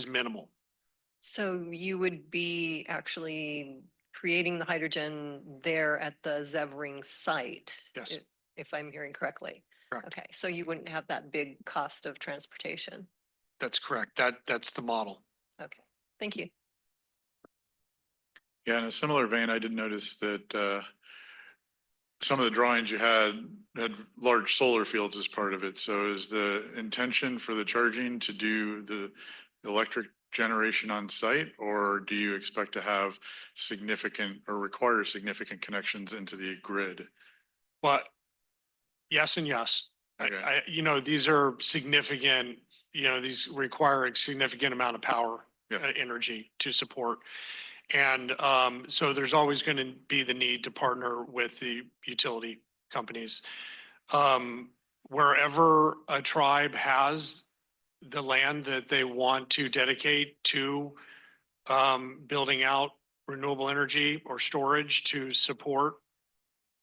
minimal. So you would be actually creating the hydrogen there at the Zevring site? Yes. If I'm hearing correctly. Correct. Okay, so you wouldn't have that big cost of transportation? That's correct. That's the model. Okay, thank you. Yeah, in a similar vein, I did notice that some of the drawings you had large solar fields as part of it. So is the intention for the charging to do the electric generation on site, or do you expect to have significant or require significant connections into the grid? But yes and yes. Okay. You know, these are significant, you know, these require a significant amount of power, Yeah. energy to support. And so there's always going to be the need to partner with the utility companies. Wherever a tribe has the land that they want to dedicate to building out renewable energy or storage to support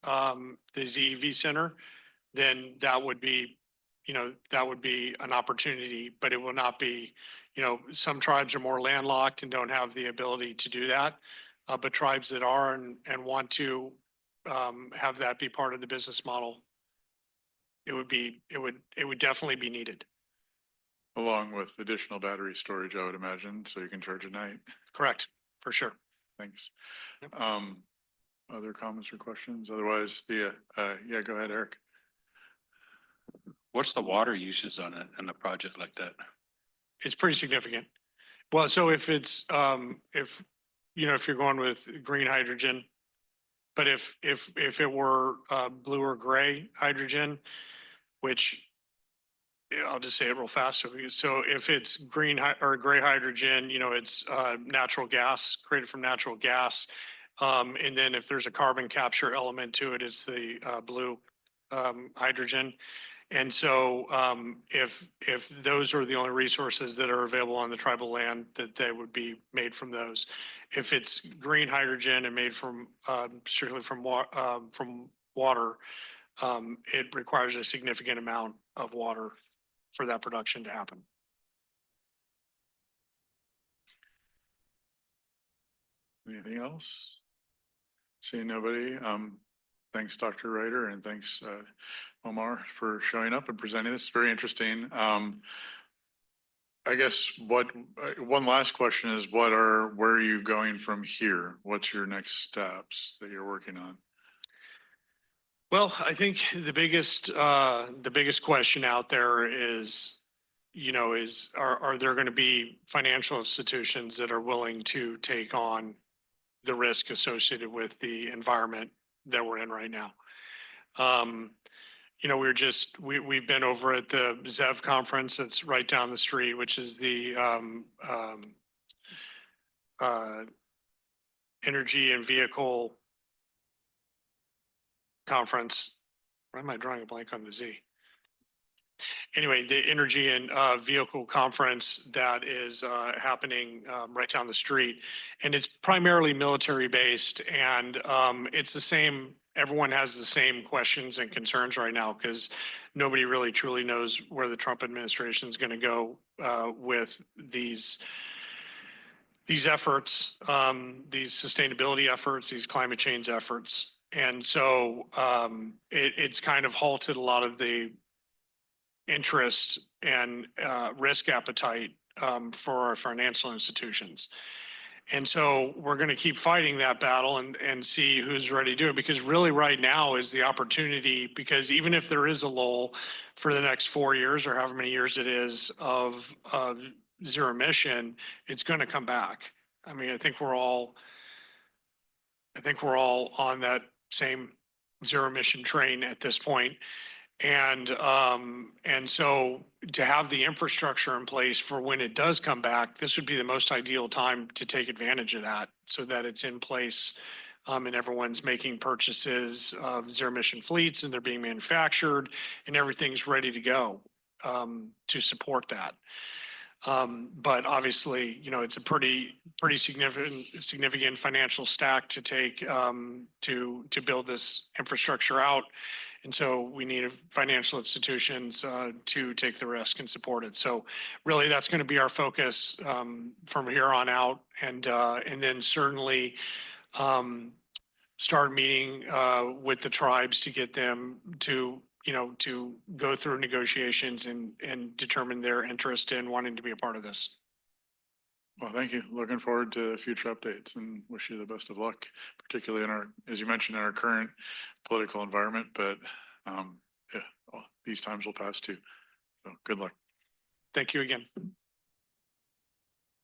the ZEV center, then that would be, you know, that would be an opportunity, but it will not be, you know, some tribes are more landlocked and don't have the ability to do that. But tribes that are and want to have that be part of the business model, it would definitely be needed. Along with additional battery storage, I would imagine, so you can charge at night. Correct, for sure. Thanks. Other comments or questions? Otherwise, yeah, go ahead, Eric. What's the water usage on it in a project like that? It's pretty significant. Well, so if it's, if, you know, if you're going with green hydrogen, but if it were blue or gray hydrogen, which I'll just say it real fast. So if it's green or gray hydrogen, you know, it's natural gas, created from natural gas. And then if there's a carbon capture element to it, it's the blue hydrogen. And so if those are the only resources that are available on the tribal land, that they would be made from those. If it's green hydrogen and made from strictly from water, it requires a significant amount of water for that production to happen. Anything else? Seeing nobody, thanks, Dr. Ryder, and thanks, Omar, for showing up and presenting this. Very interesting. I guess one last question is where are you going from here? What's your next steps that you're working on? Well, I think the biggest question out there is, you know, are there going to be financial institutions that are willing to take on the risk associated with the environment that we're in right now? You know, we've been over at the ZEV conference that's right down the street, which is the Energy and Vehicle Conference. Why am I drawing a blank on the Z? Anyway, the Energy and Vehicle Conference that is happening right down the street. And it's primarily military based, and it's the same, everyone has the same questions and concerns right now because nobody really truly knows where the Trump administration is going to go with these efforts, these sustainability efforts, these climate change efforts. And so it's kind of halted a lot of the interest and risk appetite for our financial institutions. And so we're going to keep fighting that battle and see who's ready to do it, because really right now is the opportunity, because even if there is a lull for the next 4 years or however many years it is of zero emission, it's going to come back. I mean, I think we're all on that same zero emission train at this point. And so to have the infrastructure in place for when it does come back, this would be the most ideal time to take advantage of that, so that it's in place and everyone's making purchases of zero emission fleets and they're being manufactured and everything's ready to go to support that. But obviously, you know, it's a pretty significant financial stack to take to build this infrastructure out. And so we need financial institutions to take the risk and support it. So really, that's going to be our focus from here on out. And then certainly start meeting with the tribes to get them to, you know, to go through negotiations and determine their interest in wanting to be a part of this. Well, thank you. Looking forward to future updates and wish you the best of luck, particularly in our, as you mentioned, in our current political environment. But yeah, well, these times will pass too. So good luck. Thank you again.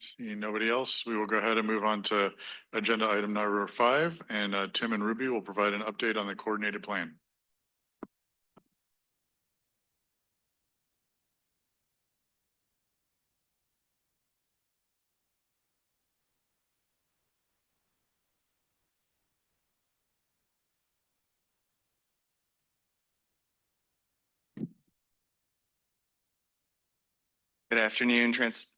Seeing nobody else, we will go ahead and move on to agenda item number 5. And Tim and Ruby will provide an update on the coordinated plan. Good afternoon,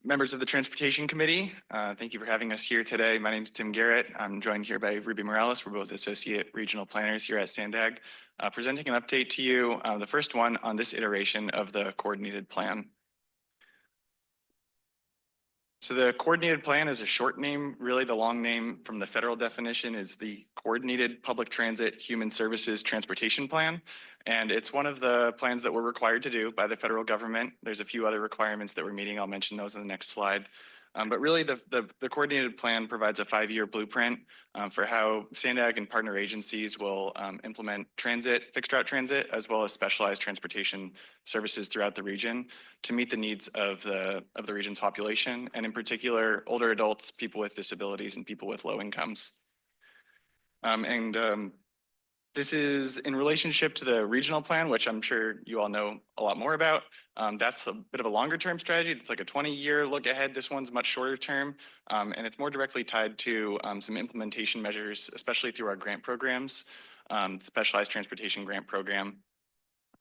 members of the Transportation Committee. Thank you for having us here today. My name is Tim Garrett. I'm joined here by Ruby Morales. We're both Associate Regional Planners here at SANDAG, presenting an update to you, the first one on this iteration of the Coordinated Plan. So the Coordinated Plan is a short name. Really, the long name from the federal definition is the Coordinated Public Transit Human Services Transportation Plan. And it's one of the plans that we're required to do by the federal government. There's a few other requirements that we're meeting. I'll mention those in the next slide. But really, the Coordinated Plan provides a 5-year blueprint for how SANDAG and partner agencies will implement transit, fixed route transit, as well as specialized transportation services throughout the region to meet the needs of the region's population, and in particular, older adults, people with disabilities, and people with low incomes. This is in relationship to the regional plan, which I'm sure you all know a lot more about. That's a bit of a longer term strategy. It's like a 20-year look ahead. This one's much shorter term, and it's more directly tied to some implementation measures, especially through our grant programs, specialized transportation grant program.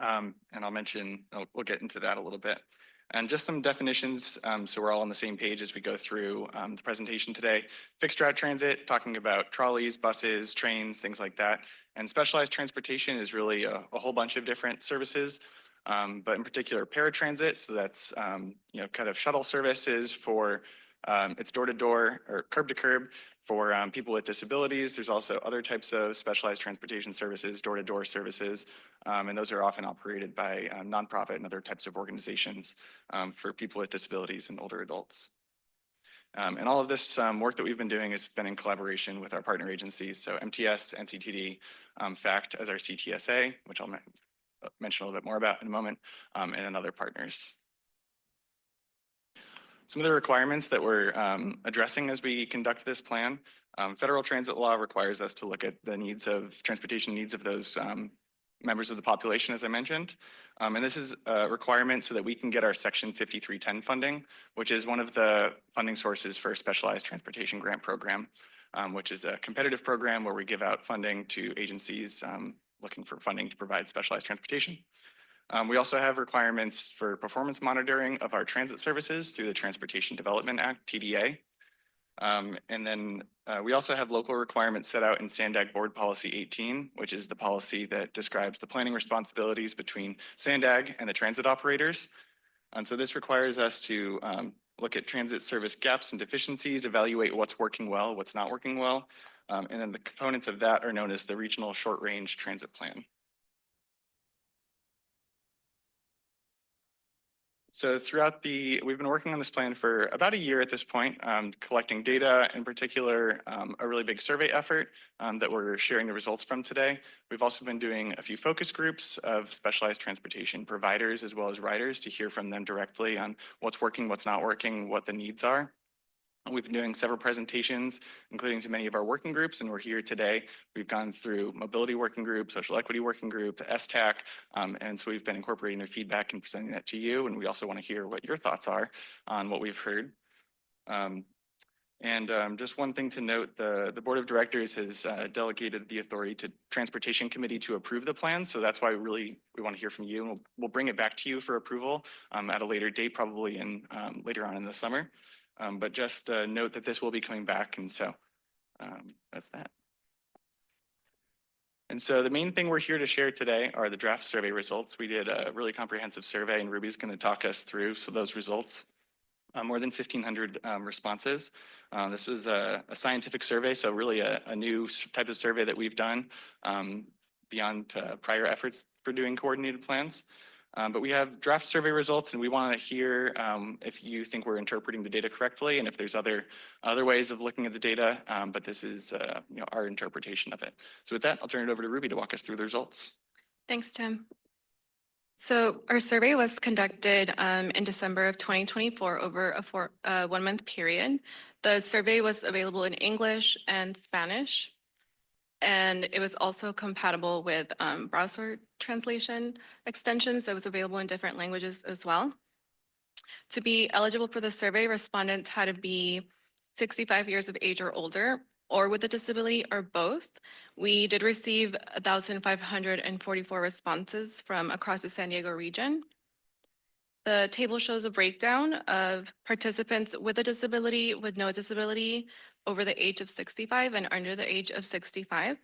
And I'll mention, we'll get into that a little bit. And just some definitions, so we're all on the same page as we go through the presentation today. Fixed route transit, talking about trolleys, buses, trains, things like that. And specialized transportation is really a whole bunch of different services, but in particular paratransit. So that's kind of shuttle services for it's door to door or curb to curb for people with disabilities. There's also other types of specialized transportation services, door to door services, and those are often operated by nonprofit and other types of organizations for people with disabilities and older adults. And all of this work that we've been doing has been in collaboration with our partner agencies. So MTS, NCTD, FACT as our CTSA, which I'll mention a little bit more about in a moment, and then other partners. Some of the requirements that we're addressing as we conduct this plan, federal transit law requires us to look at the needs of transportation needs of those members of the population, as I mentioned. And this is a requirement so that we can get our Section 5310 funding, which is one of the funding sources for a specialized transportation grant program, which is a competitive program where we give out funding to agencies looking for funding to provide specialized transportation. We also have requirements for performance monitoring of our transit services through the Transportation Development Act, TDA. And then we also have local requirements set out in SANDAG Board Policy 18, which is the policy that describes the planning responsibilities between SANDAG and the transit operators. And so this requires us to look at transit service gaps and deficiencies, evaluate what's working well, what's not working well. And then the components of that are known as the Regional Short Range Transit Plan. So we've been working on this plan for about a year at this point, collecting data, in particular, a really big survey effort that we're sharing the results from today. We've also been doing a few focus groups of specialized transportation providers as well as riders to hear from them directly on what's working, what's not working, what the needs are. We've been doing several presentations, including to many of our working groups, and we're here today. We've gone through mobility working group, social equity working group, STAC, and so we've been incorporating their feedback and presenting that to you, and we also want to hear what your thoughts are on what we've heard. Just one thing to note, the Board of Directors has delegated the authority to Transportation Committee to approve the plan, so that's why we want to hear from you, and we'll bring it back to you for approval at a later date, probably later on in the summer. But just note that this will be coming back, and so that's that. And so the main thing we're here to share today are the draft survey results. We did a really comprehensive survey, and Ruby's going to talk us through those results. More than 1,500 responses. This was a scientific survey, so really a new type of survey that we've done beyond prior efforts for doing coordinated plans. But we have draft survey results, and we want to hear if you think we're interpreting the data correctly, and if there's other ways of looking at the data. But this is our interpretation of it. So with that, I'll turn it over to Ruby to walk us through the results. Thanks, Tim. So our survey was conducted in December of 2024 over a 1-month period. The survey was available in English and Spanish, and it was also compatible with browser translation extensions. It was available in different languages as well. To be eligible for the survey, respondents had to be 65 years of age or older, or with a disability, or both. We did receive 1,544 responses from across the San Diego region. The table shows a breakdown of participants with a disability, with no disability, over the age of 65 and under the age of 65.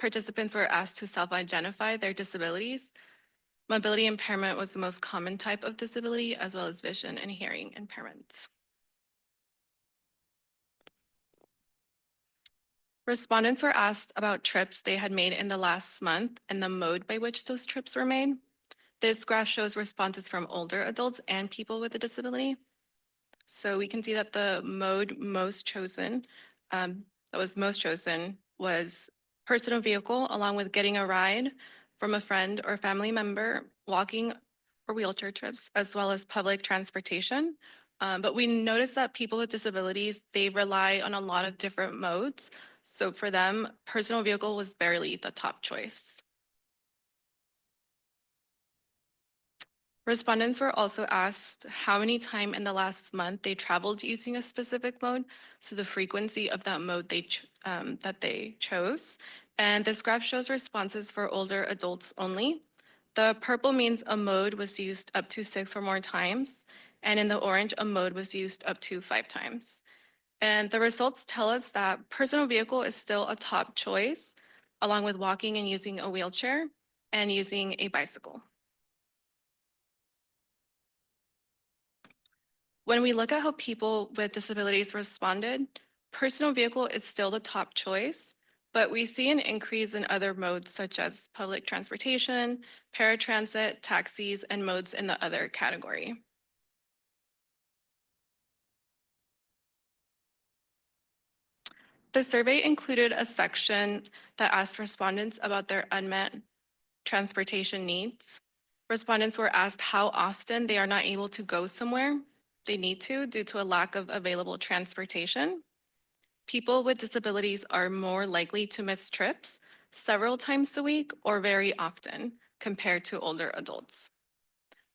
Participants were asked to self-identify their disabilities. Mobility impairment was the most common type of disability, as well as vision and hearing impairments. Respondents were asked about trips they had made in the last month and the mode by which those trips were made. This graph shows responses from older adults and people with a disability. So we can see that the mode most chosen was personal vehicle, along with getting a ride from a friend or family member, walking or wheelchair trips, as well as public transportation. But we noticed that people with disabilities, they rely on a lot of different modes. So for them, personal vehicle was barely the top choice. Respondents were also asked how many times in the last month they traveled using a specific mode, so the frequency of that mode that they chose. And this graph shows responses for older adults only. The purple means a mode was used up to 6 or more times, and in the orange, a mode was used up to 5 times. And the results tell us that personal vehicle is still a top choice, along with walking and using a wheelchair and using a bicycle. When we look at how people with disabilities responded, personal vehicle is still the top choice, but we see an increase in other modes such as public transportation, paratransit, taxis, and modes in the other category. The survey included a section that asked respondents about their unmet transportation needs. Respondents were asked how often they are not able to go somewhere they need to due to a lack of available transportation. People with disabilities are more likely to miss trips several times a week or very often compared to older adults.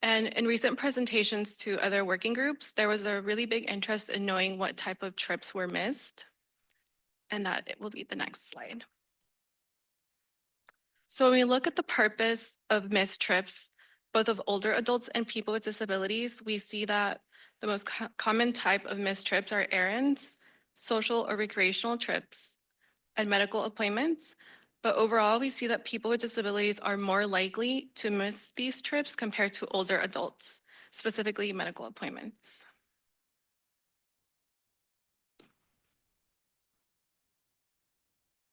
And in recent presentations to other working groups, there was a really big interest in knowing what type of trips were missed. And that it will be the next slide. So when we look at the purpose of missed trips, both of older adults and people with disabilities, we see that the most common type of missed trips are errands, social or recreational trips, and medical appointments. But overall, we see that people with disabilities are more likely to miss these trips compared to older adults, specifically medical appointments.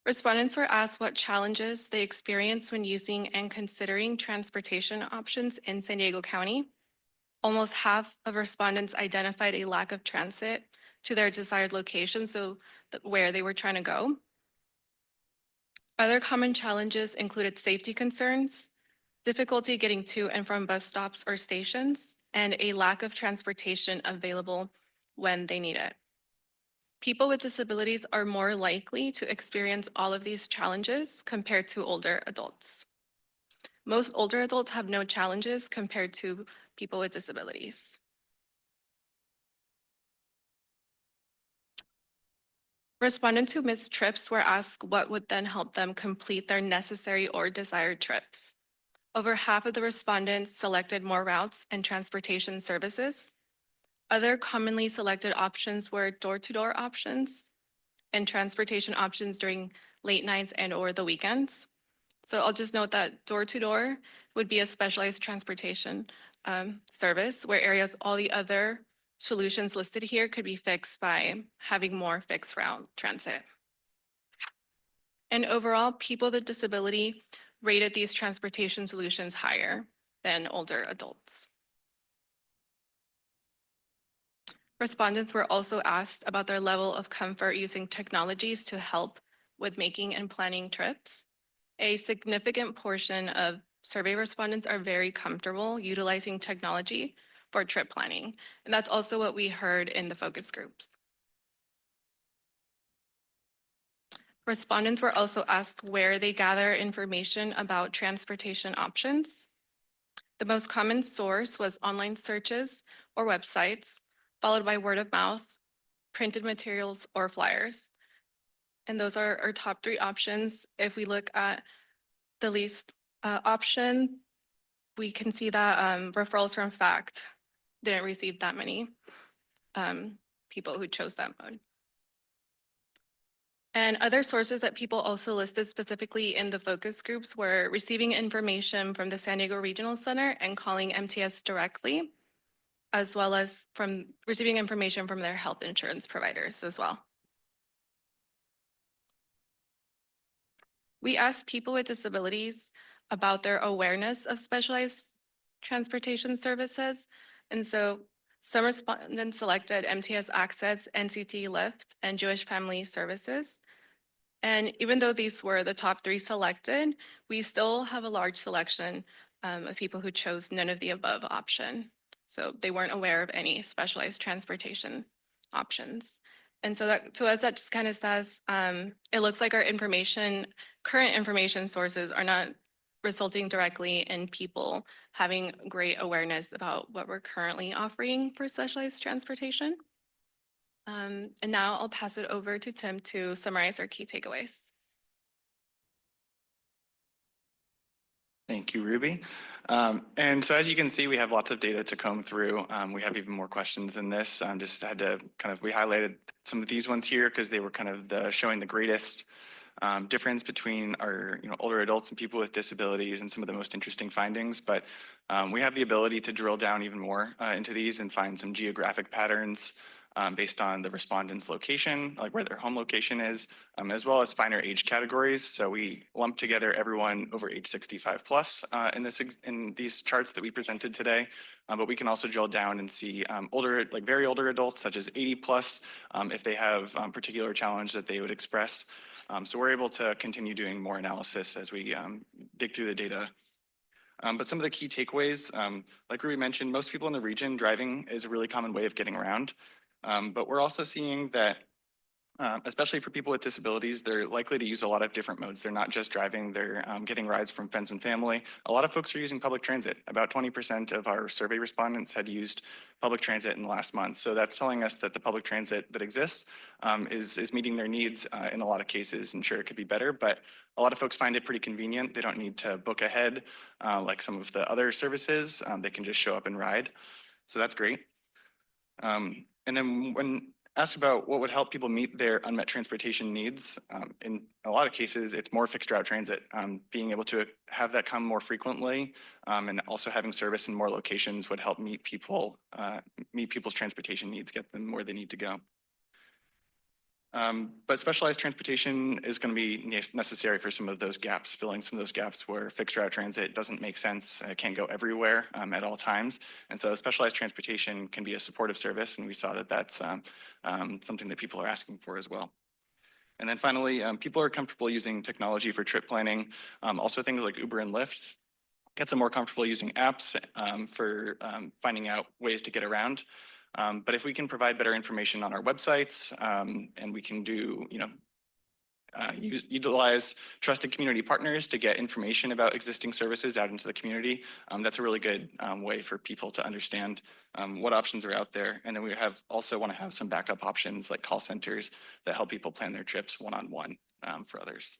Respondents were asked what challenges they experience when using and considering transportation options in San Diego County. Almost half of respondents identified a lack of transit to their desired location, so where they were trying to go. Other common challenges included safety concerns, difficulty getting to and from bus stops or stations, and a lack of transportation available when they need it. People with disabilities are more likely to experience all of these challenges compared to older adults. Most older adults have no challenges compared to people with disabilities. Respondents who missed trips were asked what would then help them complete their necessary or desired trips. Over half of the respondents selected more routes and transportation services. Other commonly selected options were door-to-door options and transportation options during late nights and or the weekends. So I'll just note that door-to-door would be a specialized transportation service where areas all the other solutions listed here could be fixed by having more fixed route transit. And overall, people with disability rated these transportation solutions higher than older adults. Respondents were also asked about their level of comfort using technologies to help with making and planning trips. A significant portion of survey respondents are very comfortable utilizing technology for trip planning. And that's also what we heard in the focus groups. Respondents were also asked where they gather information about transportation options. The most common source was online searches or websites, followed by word of mouth, printed materials, or flyers. And those are our top three options. If we look at the least option, we can see that referrals from FACT didn't receive that many people who chose that mode. And other sources that people also listed specifically in the focus groups were receiving information from the San Diego Regional Center and calling MTS directly, as well as from receiving information from their health insurance providers as well. We asked people with disabilities about their awareness of specialized transportation services. And so some respondents selected MTS Access, NCT Lyft, and Jewish Family Services. And even though these were the top three selected, we still have a large selection of people who chose none of the above option. So they weren't aware of any specialized transportation options. And so that to us, that just kind of says, it looks like our current information sources are not resulting directly in people having great awareness about what we're currently offering for specialized transportation. And now I'll pass it over to Tim to summarize our key takeaways. Thank you, Ruby. And so as you can see, we have lots of data to comb through. We have even more questions in this. Just had to we highlighted some of these ones here because they were kind of showing the greatest difference between our older adults and people with disabilities and some of the most interesting findings. But we have the ability to drill down even more into these and find some geographic patterns based on the respondent's location, like where their home location is, as well as finer age categories. So we lumped together everyone over age 65 plus in these charts that we presented today. But we can also drill down and see older, like very older adults, such as 80 plus, if they have particular challenge that they would express. So we're able to continue doing more analysis as we dig through the data. But some of the key takeaways, like Ruby mentioned, most people in the region, driving is a really common way of getting around. But we're also seeing that, especially for people with disabilities, they're likely to use a lot of different modes. They're not just driving, they're getting rides from friends and family. A lot of folks are using public transit. About 20% of our survey respondents had used public transit in the last month. So that's telling us that the public transit that exists is meeting their needs in a lot of cases. And sure, it could be better, but a lot of folks find it pretty convenient. They don't need to book ahead like some of the other services. They can just show up and ride. So that's great. And then when asked about what would help people meet their unmet transportation needs, in a lot of cases, it's more fixed route transit. Being able to have that come more frequently and also having service in more locations would help meet people's transportation needs, get them where they need to go. But specialized transportation is going to be necessary for some of those gaps, filling some of those gaps where fixed route transit doesn't make sense. It can't go everywhere at all times. And so specialized transportation can be a supportive service. And we saw that that's something that people are asking for as well. And then finally, people are comfortable using technology for trip planning. Also things like Uber and Lyft. Gets them more comfortable using apps for finding out ways to get around. But if we can provide better information on our websites and we can do, utilize trusted community partners to get information about existing services out into the community, that's a really good way for people to understand what options are out there. And then we also want to have some backup options like call centers that help people plan their trips one-on-one for others.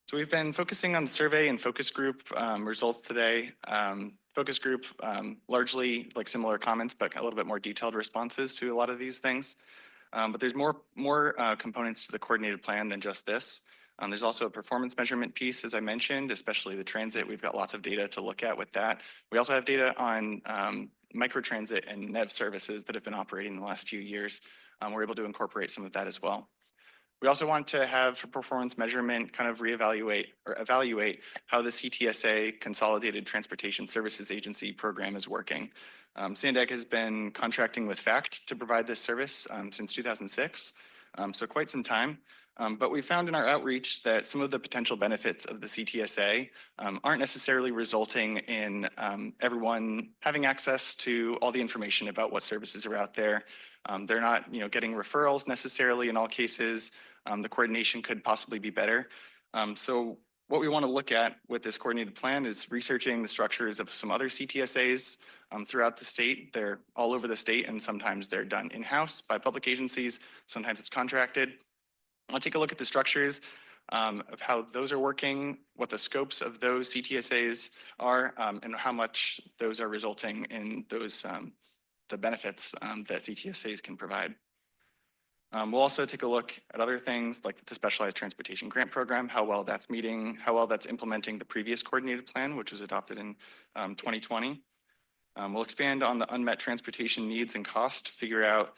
So we've been focusing on survey and focus group results today. Focus group, largely like similar comments, but a little bit more detailed responses to a lot of these things. But there's more components to the coordinated plan than just this. There's also a performance measurement piece, as I mentioned, especially the transit. We've got lots of data to look at with that. We also have data on microtransit and NEV services that have been operating in the last few years. We're able to incorporate some of that as well. We also want to have for performance measurement kind of reevaluate or evaluate how the CTSA Consolidated Transportation Services Agency program is working. SANDAG has been contracting with FACT to provide this service since 2006, so quite some time. But we found in our outreach that some of the potential benefits of the CTSA aren't necessarily resulting in everyone having access to all the information about what services are out there. They're not, getting referrals necessarily in all cases. The coordination could possibly be better. So what we want to look at with this coordinated plan is researching the structures of some other CTSAs throughout the state. They're all over the state, and sometimes they're done in-house by public agencies. Sometimes it's contracted. I'll take a look at the structures of how those are working, what the scopes of those CTSAs are, and how much those are resulting in those the benefits that CTSAs can provide. We'll also take a look at other things like the Specialized Transportation Grant Program, how well that's implementing the previous coordinated plan, which was adopted in 2020. We'll expand on the unmet transportation needs and cost, figure out,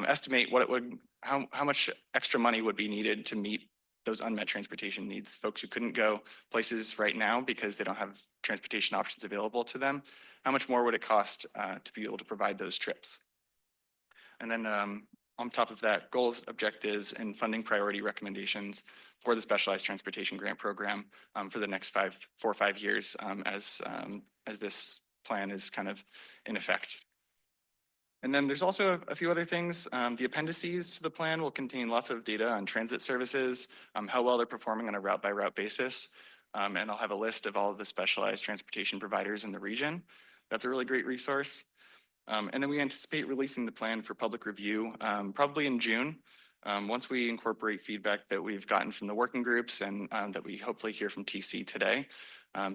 estimate what it would, how much extra money would be needed to meet those unmet transportation needs. Folks who couldn't go places right now because they don't have transportation options available to them. How much more would it cost to be able to provide those trips? And then on top of that, goals, objectives, and funding priority recommendations for the Specialized Transportation Grant Program for the next 4 or 5 years as this plan is kind of in effect. And then there's also a few other things. The appendices to the plan will contain lots of data on transit services, how well they're performing on a route by route basis. And I'll have a list of all of the specialized transportation providers in the region. That's a really great resource. And then we anticipate releasing the plan for public review probably in June. Once we incorporate feedback that we've gotten from the working groups and that we hopefully hear from TC today,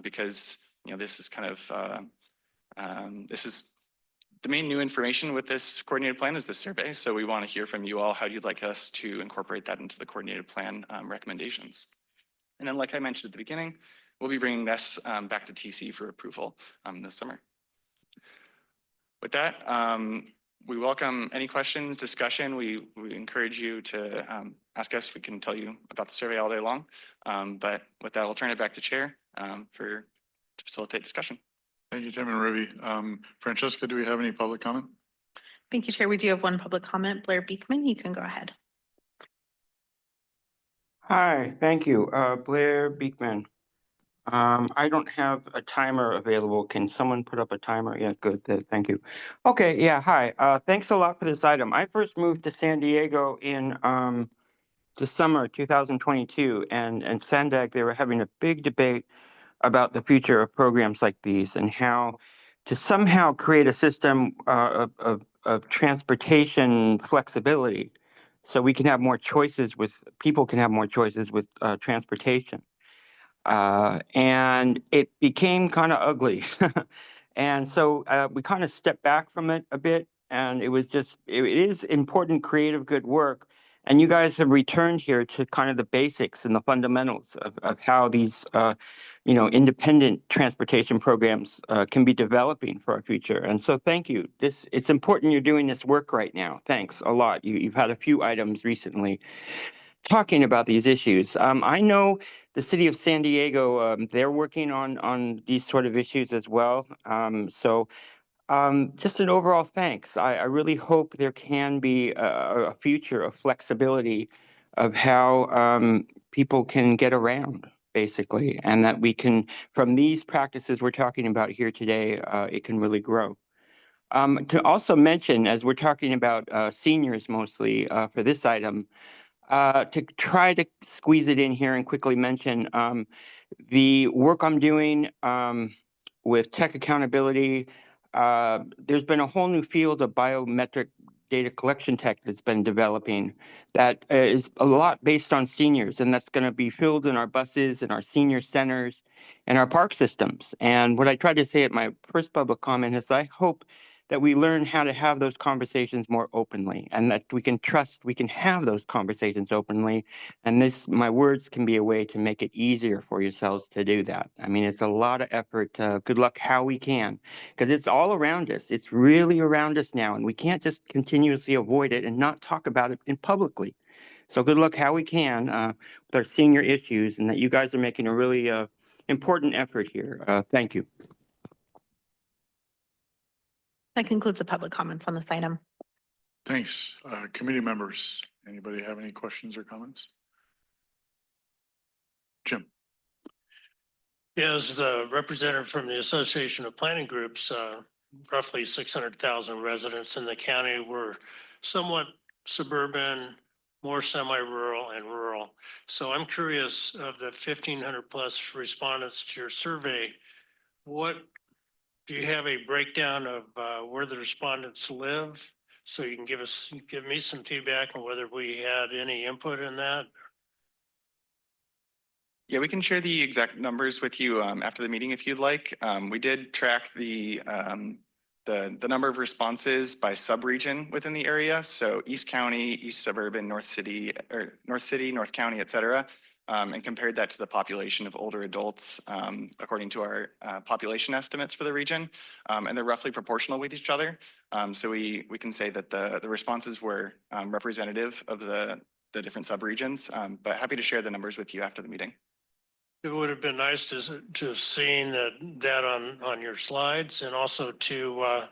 because this is kind of, this is the main new information with this coordinated plan is the survey. So we want to hear from you all how you'd like us to incorporate that into the coordinated plan recommendations. And then like I mentioned at the beginning, we'll be bringing this back to TC for approval this summer. With that, we welcome any questions, discussion. We encourage you to ask us. We can tell you about the survey all day long. But with that, I'll turn it back to Chair to facilitate discussion. Thank you, Chairman Ruby. Francesca, do we have any public comment? Thank you, Chair. We do have one public comment. Blair Beekman, you can go ahead. Hi, thank you. Blair Beekman. I don't have a timer available. Can someone put up a timer? Yeah, good. Thank you. Okay, yeah, hi. Thanks a lot for this item. I first moved to San Diego in the summer 2022, and SANDAG, they were having a big debate about the future of programs like these and how to somehow create a system of transportation flexibility so we can have more choices people can have more choices with transportation. And it became kind of ugly. And so we kind of stepped back from it a bit, and it is important, creative, good work. And you guys have returned here to kind of the basics and the fundamentals of how these, independent transportation programs can be developing for our future. And so thank you. It's important you're doing this work right now. Thanks a lot. You've had a few items recently talking about these issues. I know the city of San Diego, they're working on these sort of issues as well. Just an overall thanks. I really hope there can be a future of flexibility of how people can get around, basically, and that we can, from these practices we're talking about here today, it can really grow. To also mention, as we're talking about seniors mostly for this item, to try to squeeze it in here and quickly mention the work I'm doing with tech accountability. There's been a whole new field of biometric data collection tech that's been developing that is a lot based on seniors, and that's going to be filled in our buses and our senior centers and our park systems. And what I tried to say at my first public comment is I hope that we learn how to have those conversations more openly, and that we can have those conversations openly. And my words can be a way to make it easier for yourselves to do that. I mean, it's a lot of effort. Good luck how we can, because it's all around us. It's really around us now, and we can't just continuously avoid it and not talk about it publicly. So good luck how we can with our senior issues, and that you guys are making a really important effort here. Thank you. That concludes the public comments on this item. Thanks. Committee members, anybody have any questions or comments? As the representative from the Association of Planning Groups, roughly 600,000 residents in the county were somewhat suburban, more semi-rural and rural. So I'm curious, of the 1,500 plus respondents to your survey, what do you have a breakdown of where the respondents live? So you can give me some feedback on whether we had any input in that. Yeah, we can share the exact numbers with you after the meeting if you'd like. We did track the number of responses by sub-region within the area. So East County, East Suburban, North City, North County, et cetera, and compared that to the population of older adults according to our population estimates for the region. And they're roughly proportional with each other. So we can say that the responses were representative of the different sub-regions, but happy to share the numbers with you after the meeting. It would have been nice to seeing that on your slides, and also to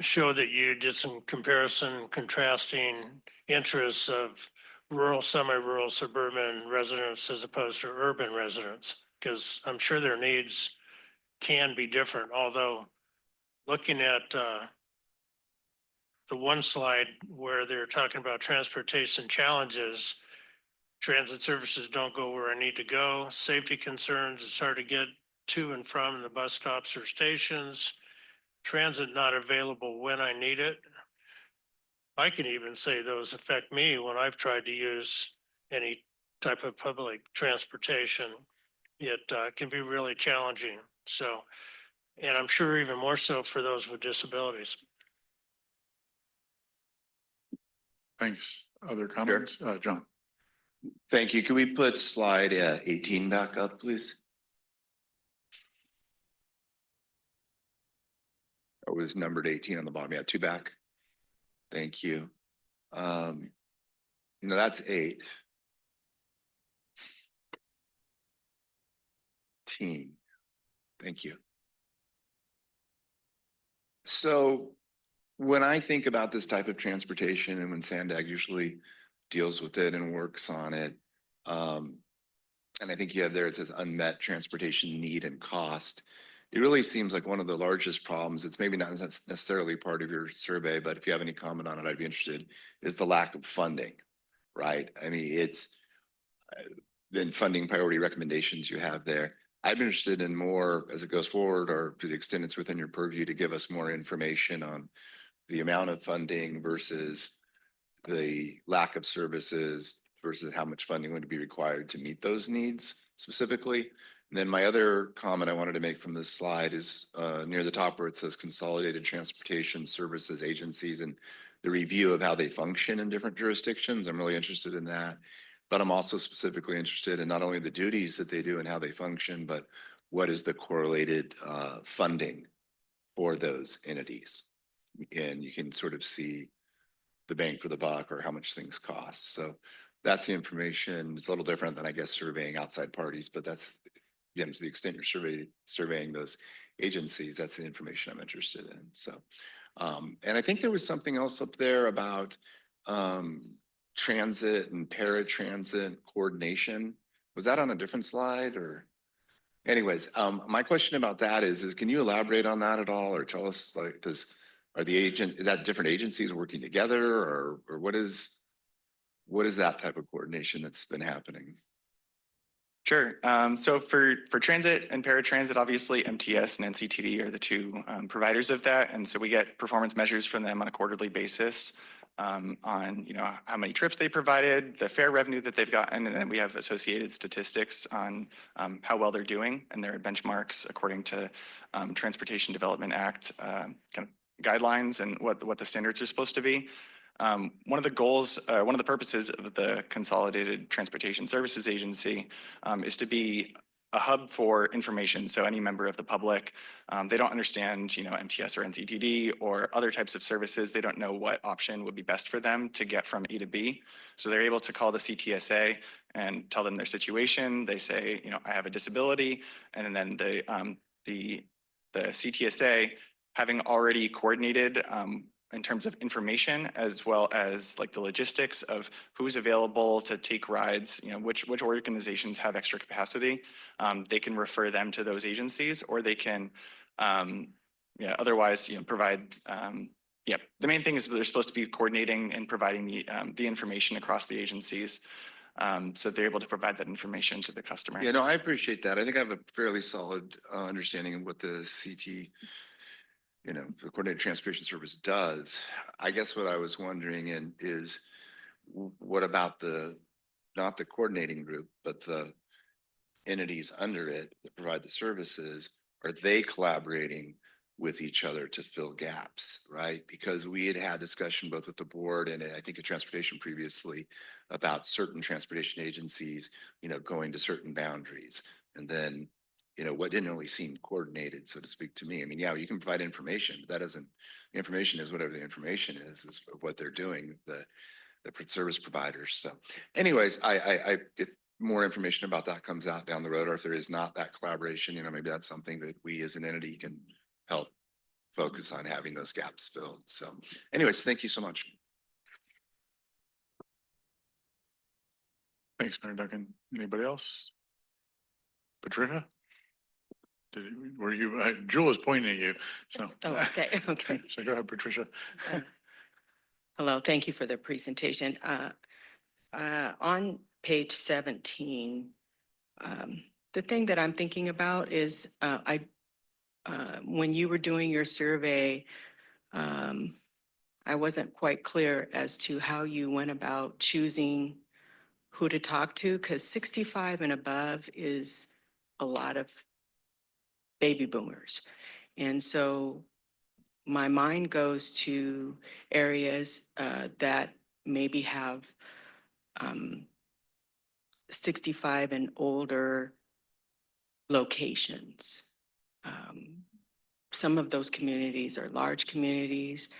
show that you did some comparison, contrasting interests of rural, semi-rural, suburban residents as opposed to urban residents, because I'm sure their needs can be different. Although looking at the one slide where they're talking about transportation challenges, transit services don't go where I need to go. Safety concerns, it's hard to get to and from the bus stops or stations. Transit not available when I need it. I can even say those affect me when I've tried to use any type of public transportation. It can be really challenging. So, and I'm sure even more so for those with disabilities. Thanks. Other comments? John. Thank you. Can we put slide 18 back up, please? It was numbered 18 on the bottom. Yeah, 2 back. Thank you. No, that's 8. Thank you. So when I think about this type of transportation, and when SANDAG usually deals with it and works on it, and I think you have there, it says unmet transportation need and cost. It really seems like one of the largest problems, it's maybe not necessarily part of your survey, but if you have any comment on it, I'd be interested, is the lack of funding, right? I mean, it's then funding priority recommendations you have there. I'd be interested in more as it goes forward, or to the extent it's within your purview, to give us more information on the amount of funding versus the lack of services versus how much funding would be required to meet those needs specifically. And then my other comment I wanted to make from this slide is near the top where it says Consolidated Transportation Services Agencies and the review of how they function in different jurisdictions. I'm really interested in that. But I'm also specifically interested in not only the duties that they do and how they function, but what is the correlated funding for those entities. And you can sort of see the bang for the buck or how much things cost. So that's the information. It's a little different than, I guess, surveying outside parties, but that's, again, to the extent you're surveying those agencies, that's the information I'm interested in. So, and I think there was something else up there about transit and paratransit coordination. Was that on a different slide or? Anyways, my question about that is can you elaborate on that at all, or tell us, like, is that different agencies working together, or what is that type of coordination that's been happening? Sure. So for transit and paratransit, obviously MTS and NCTD are the two providers of that. And so we get performance measures from them on a quarterly basis on, how many trips they provided, the fare revenue that they've gotten, and then we have associated statistics on how well they're doing and their benchmarks according to Transportation Development Act kind of guidelines and what the standards are supposed to be. One of the goals, one of the purposes of the Consolidated Transportation Services Agency is to be a hub for information. So any member of the public, they don't understand, MTS or NCTD or other types of services. They don't know what option would be best for them to get from A to B. So they're able to call the CTSA and tell them their situation. They say, I have a disability, and then the CTSA, having already coordinated in terms of information as well as like the logistics of who's available to take rides, which organizations have extra capacity. They can refer them to those agencies, or they can otherwise provide. The main thing is they're supposed to be coordinating and providing the information across the agencies. So they're able to provide that information to the customer. Yeah, no, I appreciate that. I think I have a fairly solid understanding of what the CT, the Coordinated Transportation Service does. I guess what I was wondering is what about not the coordinating group, but the entities under it that provide the services? Are they collaborating with each other to fill gaps, right? Because we had discussion both with the board and I think at transportation previously about certain transportation agencies, going to certain boundaries. And then, what didn't really seem coordinated, so to speak, to me. I mean, yeah, you can provide information, but that doesn't, the information is whatever the information is what they're doing, the service providers. So anyways, if more information about that comes out down the road, or if there is not that collaboration, maybe that's something that we as an entity can help focus on having those gaps filled. So anyways, thank you so much. Thanks, Mayor Duncan. Anybody else? Patricia? Were you, Jewel was pointing at you, so. Oh, okay, okay. So go ahead, Patricia. Hello, thank you for the presentation. On page 17, the thing that I'm thinking about is when you were doing your survey, I wasn't quite clear as to how you went about choosing who to talk to, because 65 and above is a lot of baby boomers. And so my mind goes to areas that maybe have 65 and older locations. Some of those communities are large communities.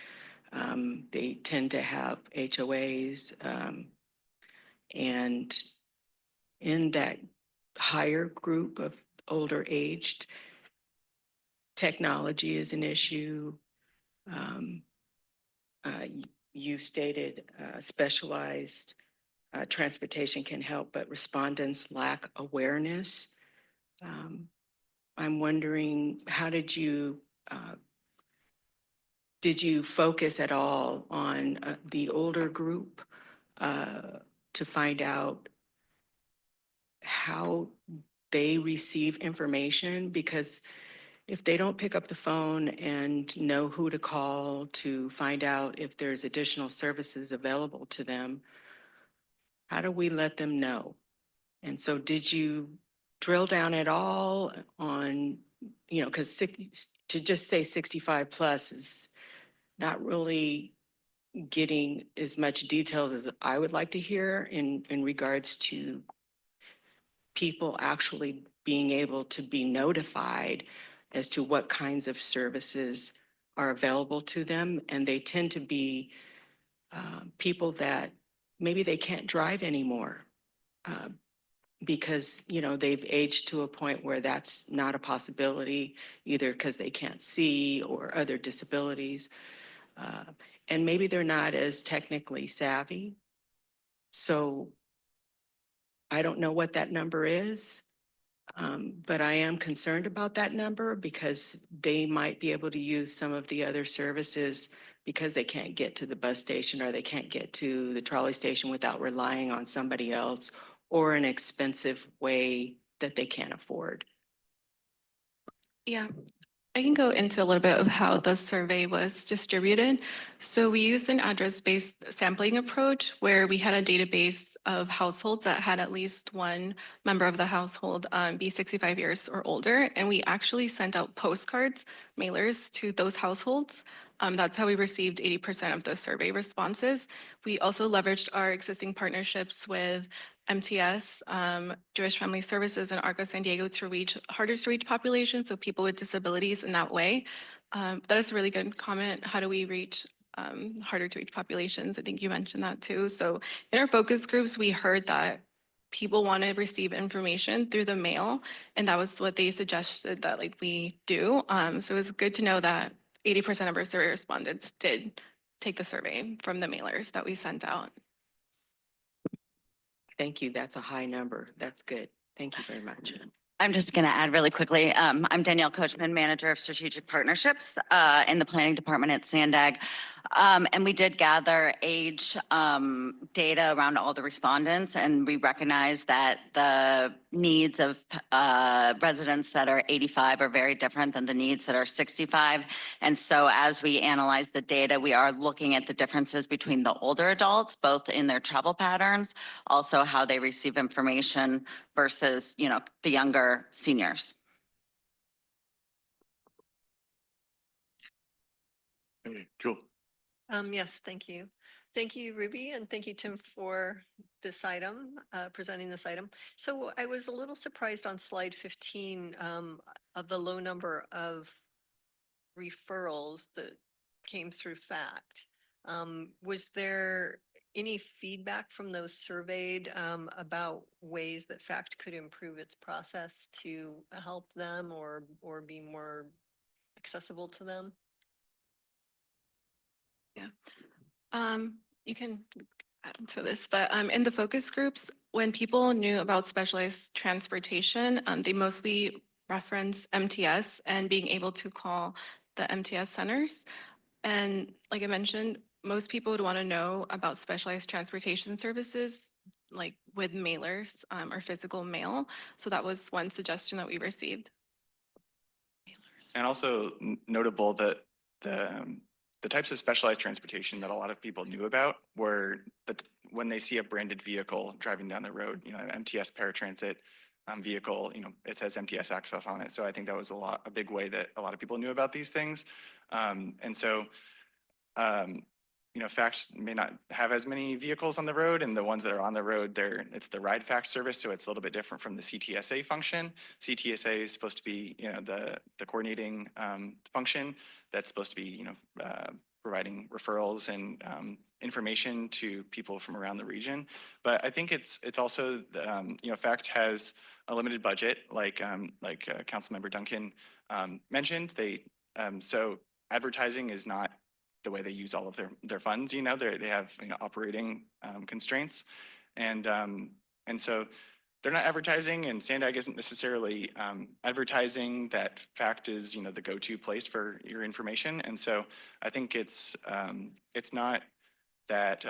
They tend to have HOAs. And in that higher group of older aged, technology is an issue. You stated specialized transportation can help, but respondents lack awareness. I'm wondering, how did you focus at all on the older group to find out how they receive information? Because if they don't pick up the phone and know who to call to find out if there's additional services available to them, how do we let them know? And so did you drill down at all on, because to just say 65 plus is not really getting as much details as I would like to hear in regards to people actually being able to be notified as to what kinds of services are available to them. And they tend to be people that maybe they can't drive anymore because, they've aged to a point where that's not a possibility, either because they can't see or other disabilities. And maybe they're not as technically savvy. So I don't know what that number is, but I am concerned about that number because they might be able to use some of the other services because they can't get to the bus station or they can't get to the trolley station without relying on somebody else or an expensive way that they can't afford. Yeah, I can go into a little bit of how the survey was distributed. So we used an address-based sampling approach where we had a database of households that had at least one member of the household be 65 years or older. And we actually sent out postcards, mailers to those households. That's how we received 80% of the survey responses. We also leveraged our existing partnerships with MTS, Jewish Family Services, and ARCO San Diego to reach harder to reach populations, so people with disabilities in that way. That is a really good comment. How do we reach harder to reach populations? I think you mentioned that too. So in our focus groups, we heard that people want to receive information through the mail, and that was what they suggested that we do. So it was good to know that 80% of our survey respondents did take the survey from the mailers that we sent out. Thank you. That's a high number. That's good. Thank you very much. I'm just going to add really quickly. I'm Danielle Coachman, Manager of Strategic Partnerships in the Planning Department at SANDAG. And we did gather age data around all the respondents, and we recognize that the needs of residents that are 85 are very different than the needs that are 65. And so as we analyze the data, we are looking at the differences between the older adults, both in their travel patterns, also how they receive information versus, you know, the younger seniors. Hey, Jewel. Yes, thank you. Thank you, Ruby, and thank you, Tim, for this item, presenting this item. So I was a little surprised on slide 15 of the low number of referrals that came through FACT. Was there any feedback from those surveyed about ways that FACT could improve its process to help them or be more accessible to them? Yeah. You can add into this, but in the focus groups, when people knew about specialized transportation, they mostly reference MTS and being able to call the MTS centers. And like I mentioned, most people would want to know about specialized transportation services, like with mailers or physical mail. So that was one suggestion that we received. And also notable that the types of specialized transportation that a lot of people knew about were that when they see a branded vehicle driving down the road, you know, MTS paratransit vehicle, you know, it says MTS access on it. So I think that was a big way that a lot of people knew about these things. And so, you know, FACT may not have as many vehicles on the road, and the ones that are on the road, it's the ride FACT service, so it's a little bit different from the CTSA function. CTSA is supposed to be, you know, the coordinating function that's supposed to be, you know, providing referrals and information to people from around the region. But I think it's also, you know, FACT has a limited budget, like Councilmember Duncan mentioned. So advertising is not the way they use all of their funds. You know, they have, you know, operating constraints, and so they're not advertising, and SANDAG isn't necessarily advertising that FACT is, you know, the go-to place for your information. And so I think it's not that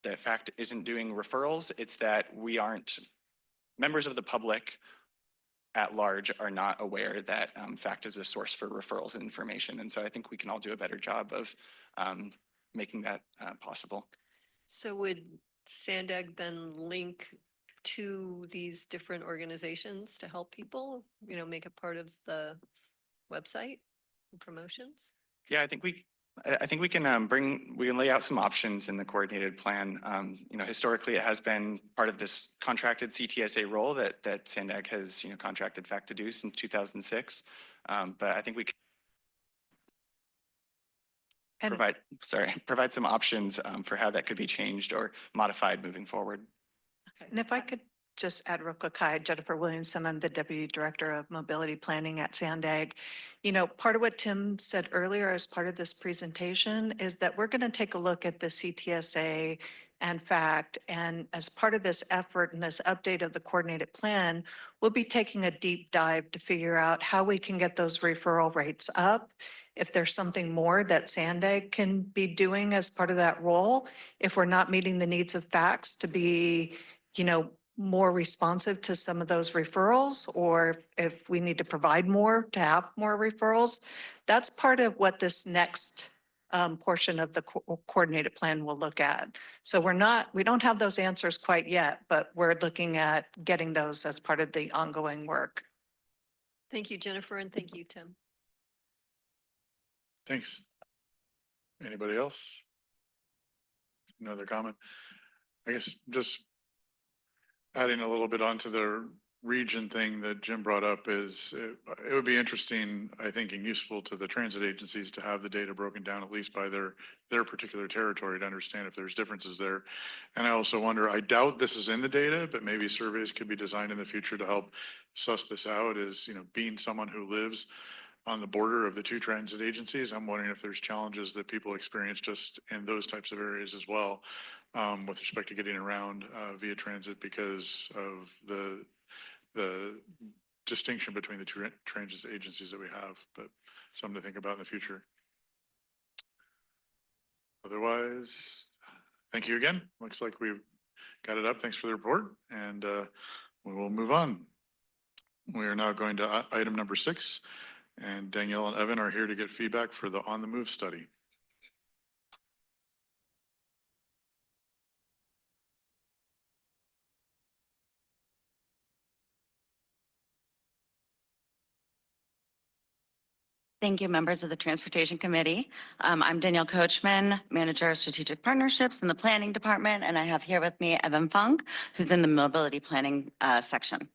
that FACT isn't doing referrals. It's that we aren't, members of the public at large are not aware that FACT is a source for referrals and information. And so I think we can all do a better job of making that possible. So would SANDAG then link to these different organizations to help people, you know, make it part of the website and promotions? Yeah, I think we can we can lay out some options in the coordinated plan. You know, historically, it has been part of this contracted CTSA role that SANDAG has, you know, contracted FACT to do since 2006. But I think we can provide some options for how that could be changed or modified moving forward. And if I could just add real quick, hi, Jennifer Williamson, I'm the Deputy Director of Mobility Planning at SANDAG. You know, part of what Tim said earlier as part of this presentation is that we're going to take a look at the CTSA and FACT, and as part of this effort and this update of the coordinated plan, we'll be taking a deep dive to figure out how we can get those referral rates up. If there's something more that SANDAG can be doing as part of that role, if we're not meeting the needs of FACTs to be, you know, more responsive to some of those referrals, or if we need to provide more to have more referrals, that's part of what this next portion of the coordinated plan will look at. So we don't have those answers quite yet, but we're looking at getting those as part of the ongoing work. Thank you, Jennifer, and thank you, Tim. Thanks. Anybody else? No other comment? I guess just adding a little bit onto the region thing that Jim brought up is it would be interesting, I think, and useful to the transit agencies to have the data broken down at least by their particular territory to understand if there's differences there. And I also wonder, I doubt this is in the data, but maybe surveys could be designed in the future to help suss this out, is, you know, being someone who lives on the border of the two transit agencies. I'm wondering if there's challenges that people experience just in those types of areas as well, with respect to getting around via transit because of the distinction between the two transit agencies that we have, but something to think about in the future. Otherwise, thank you again. Looks like we've got it up. Thanks for the report, and we will move on. We are now going to item number 6, and Danielle and Evan are here to get feedback for the On the Move study. Thank you, members of the Transportation Committee. I'm Danielle Coachman, Manager of Strategic Partnerships in the Planning Department, and I have here with me Evan Funk, who's in the Mobility Planning section.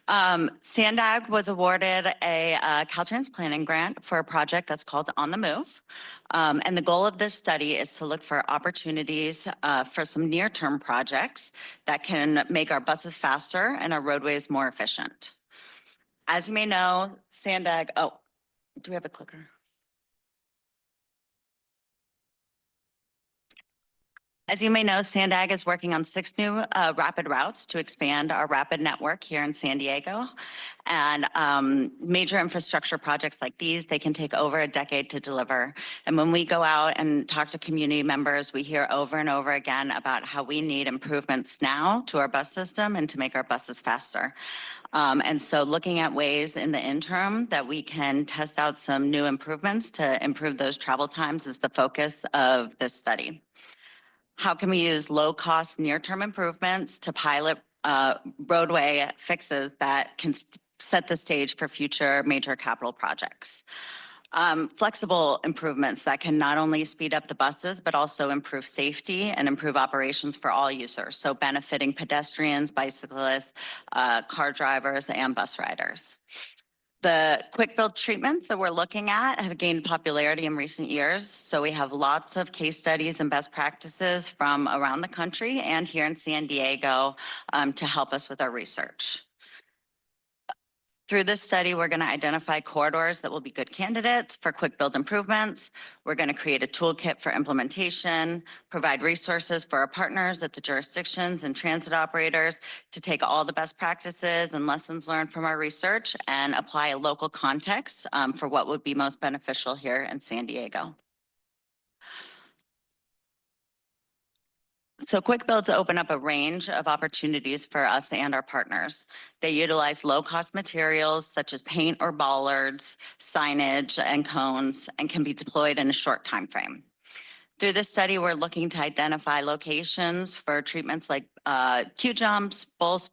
SANDAG was awarded a Caltrans planning grant for a project that's called On the Move. And the goal of this study is to look for opportunities for some near-term projects that can make our buses faster and our roadways more efficient. As you may know, SANDAG, do we have a clicker? As you may know, SANDAG is working on 6 new rapid routes to expand our rapid network here in San Diego. And major infrastructure projects like these, they can take over a decade to deliver. And when we go out and talk to community members, we hear over and over again about how we need improvements now to our bus system and to make our buses faster. And so looking at ways in the interim that we can test out some new improvements to improve those travel times is the focus of this study. How can we use low-cost near-term improvements to pilot roadway fixes that can set the stage for future major capital projects? Flexible improvements that can not only speed up the buses, but also improve safety and improve operations for all users. So benefiting pedestrians, bicyclists, car drivers, and bus riders. The quick build treatments that we're looking at have gained popularity in recent years. So we have lots of case studies and best practices from around the country and here in San Diego to help us with our research. Through this study, we're going to identify corridors that will be good candidates for quick build improvements. We're going to create a toolkit for implementation, provide resources for our partners at the jurisdictions and transit operators to take all the best practices and lessons learned from our research and apply a local context for what would be most beneficial here in San Diego. So quick builds open up a range of opportunities for us and our partners. They utilize low-cost materials such as paint or bollards, signage, and cones, and can be deployed in a short time frame. Through this study, we're looking to identify locations for treatments like queue jumps, bus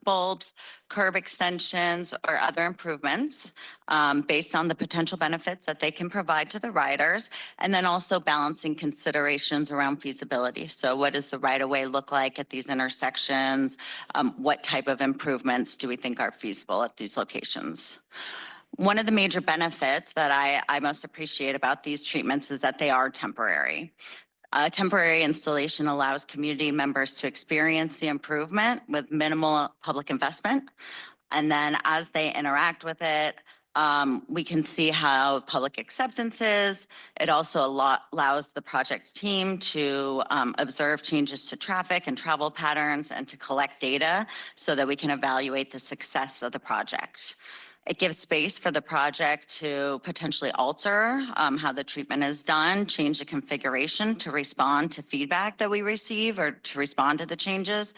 bulbs, curb extensions, or other improvements based on the potential benefits that they can provide to the riders, and then also balancing considerations around feasibility. So what does the right-of-way look like at these intersections? What type of improvements do we think are feasible at these locations? One of the major benefits that I most appreciate about these treatments is that they are temporary. Temporary installation allows community members to experience the improvement with minimal public investment. And then as they interact with it, we can see how public acceptance is. It also allows the project team to observe changes to traffic and travel patterns and to collect data so that we can evaluate the success of the project. It gives space for the project to potentially alter how the treatment is done, change the configuration to respond to feedback that we receive or to respond to the changes,